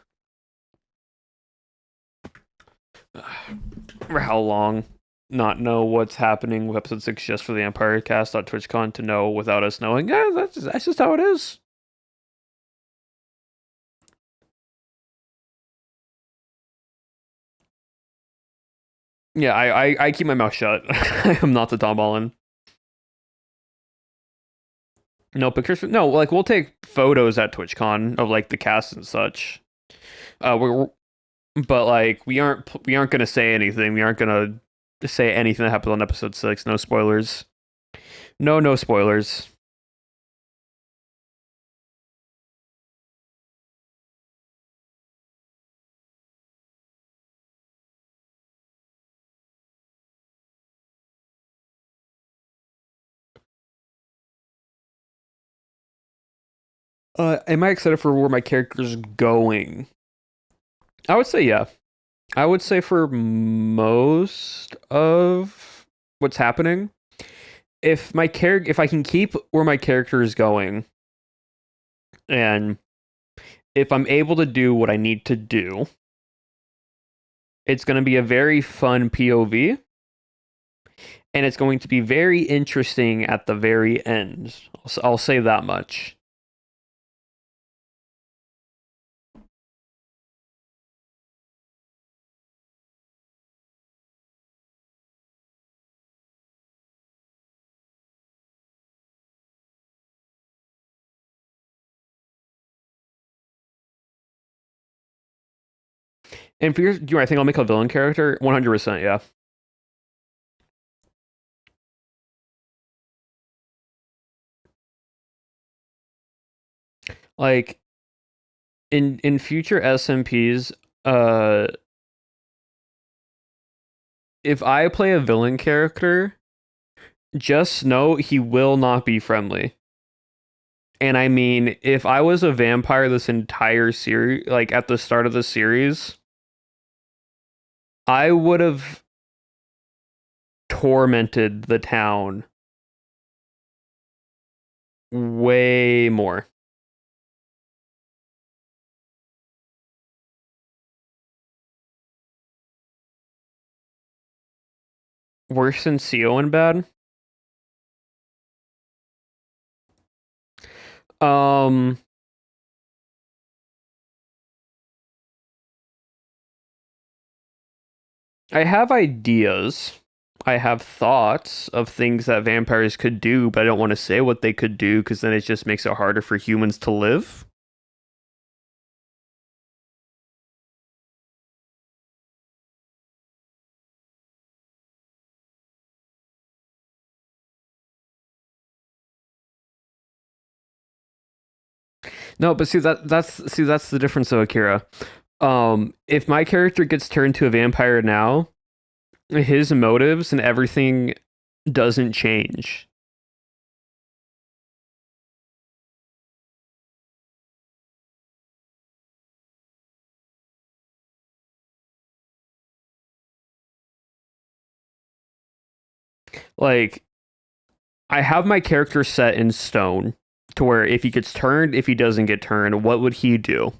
Speaker 1: For how long? Not know what's happening with episode 6 just for the Empire cast on TwitchCon to know without us knowing. Yeah, that's just how it is. Yeah, I keep my mouth shut. I am not the Tom Holland. No pictures. No, like we'll take photos at TwitchCon of like the cast and such. But like we aren't gonna say anything. We aren't gonna say anything that happened on episode 6. No spoilers. No spoilers. Am I excited for where my character's going? I would say yeah. I would say for most of what's happening, if I can keep where my character is going, and if I'm able to do what I need to do, it's going to be a very fun POV, and it's going to be very interesting at the very end. I'll say that much. And for your, do I think I'll make a villain character? 100%, yeah. Like in future SMPs, if I play a villain character, just know he will not be friendly. And I mean, if I was a vampire this entire series, like at the start of the series, I would have tormented the town way more. Worse than CO and bad. Um, I have ideas. I have thoughts of things that vampires could do, but I don't want to say what they could do because then it just makes it harder for humans to live. No, but that's the difference of Akira. If my character gets turned to a vampire now, his motives and everything doesn't change. Like, I have my character set in stone to where if he gets turned, if he doesn't get turned, what would he do?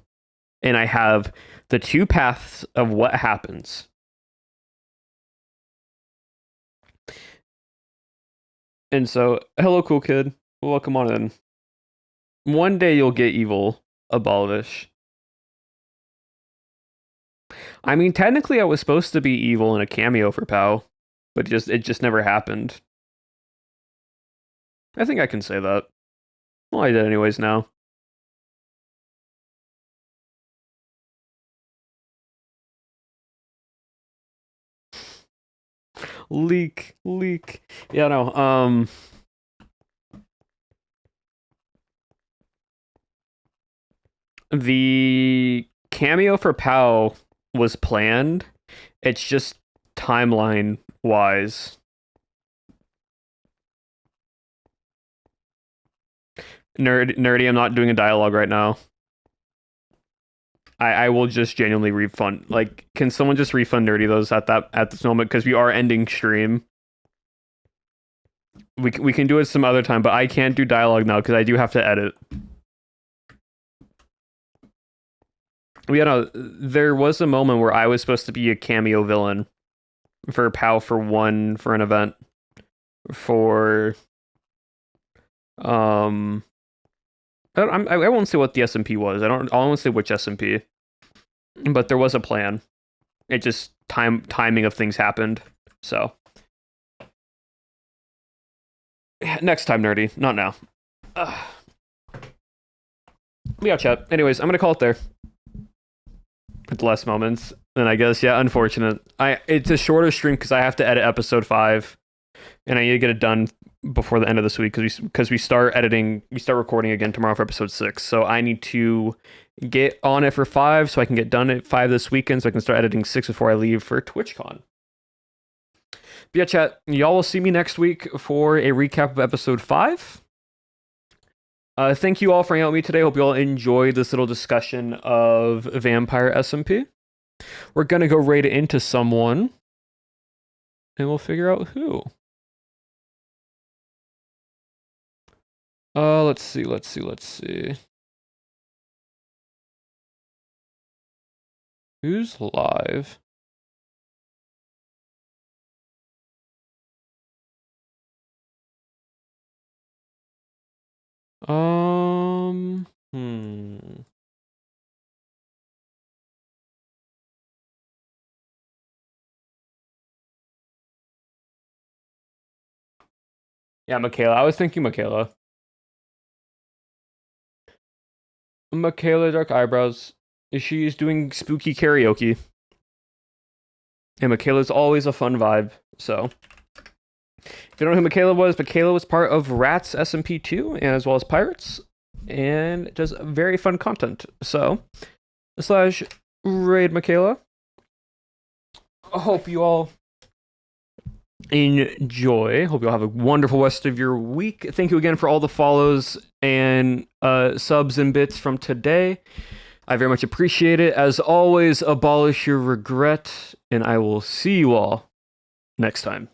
Speaker 1: And I have the two paths of what happens. And so, hello, cool kid. Welcome on in. One day you'll get evil abolished. I mean, technically, I was supposed to be evil in a cameo for Pow, but it just never happened. I think I can say that. Well, I did anyways now. Leak. Yeah, no. The cameo for Pow was planned. It's just timeline wise. Nerdy, I'm not doing a dialogue right now. I will just genuinely refund. Like, can someone just refund Nerdy those at this moment? Because we are ending stream. We can do it some other time, but I can't do dialogue now because I do have to edit. Yeah, no, there was a moment where I was supposed to be a cameo villain for POW for an event for I won't say what the SMP was. I won't say which SMP, but there was a plan. It just timing of things happened. So next time, Nerdy, not now. Yeah, chat. Anyways, I'm gonna call it there. At the last moments, and I guess unfortunate. It's a shorter stream because I have to edit episode 5, and I need to get it done before the end of this week because we start recording again tomorrow for episode 6. So I need to get on it for 5 so I can get done at 5 this weekend so I can start editing 6 before I leave for TwitchCon. But yeah, chat, y'all will see me next week for a recap of episode 5. Thank you all for hanging out with me today. Hope you all enjoyed this little discussion of Vampire SMP. We're gonna go raid into someone, and we'll figure out who. Let's see. Who's live? Yeah, Michaela. I was thinking Michaela. Michaela, dark eyebrows. She's doing spooky karaoke. And Michaela's always a fun vibe, so. If you don't know who Michaela was part of Rats SMP 2, and as well as Pirates, and does very fun content. So, / raid Michaela. I hope you all enjoy. Hope you'll have a wonderful rest of your week. Thank you again for all the follows and subs and bits from today. I very much appreciate it. As always, abolish your regret, and I will see you all next time.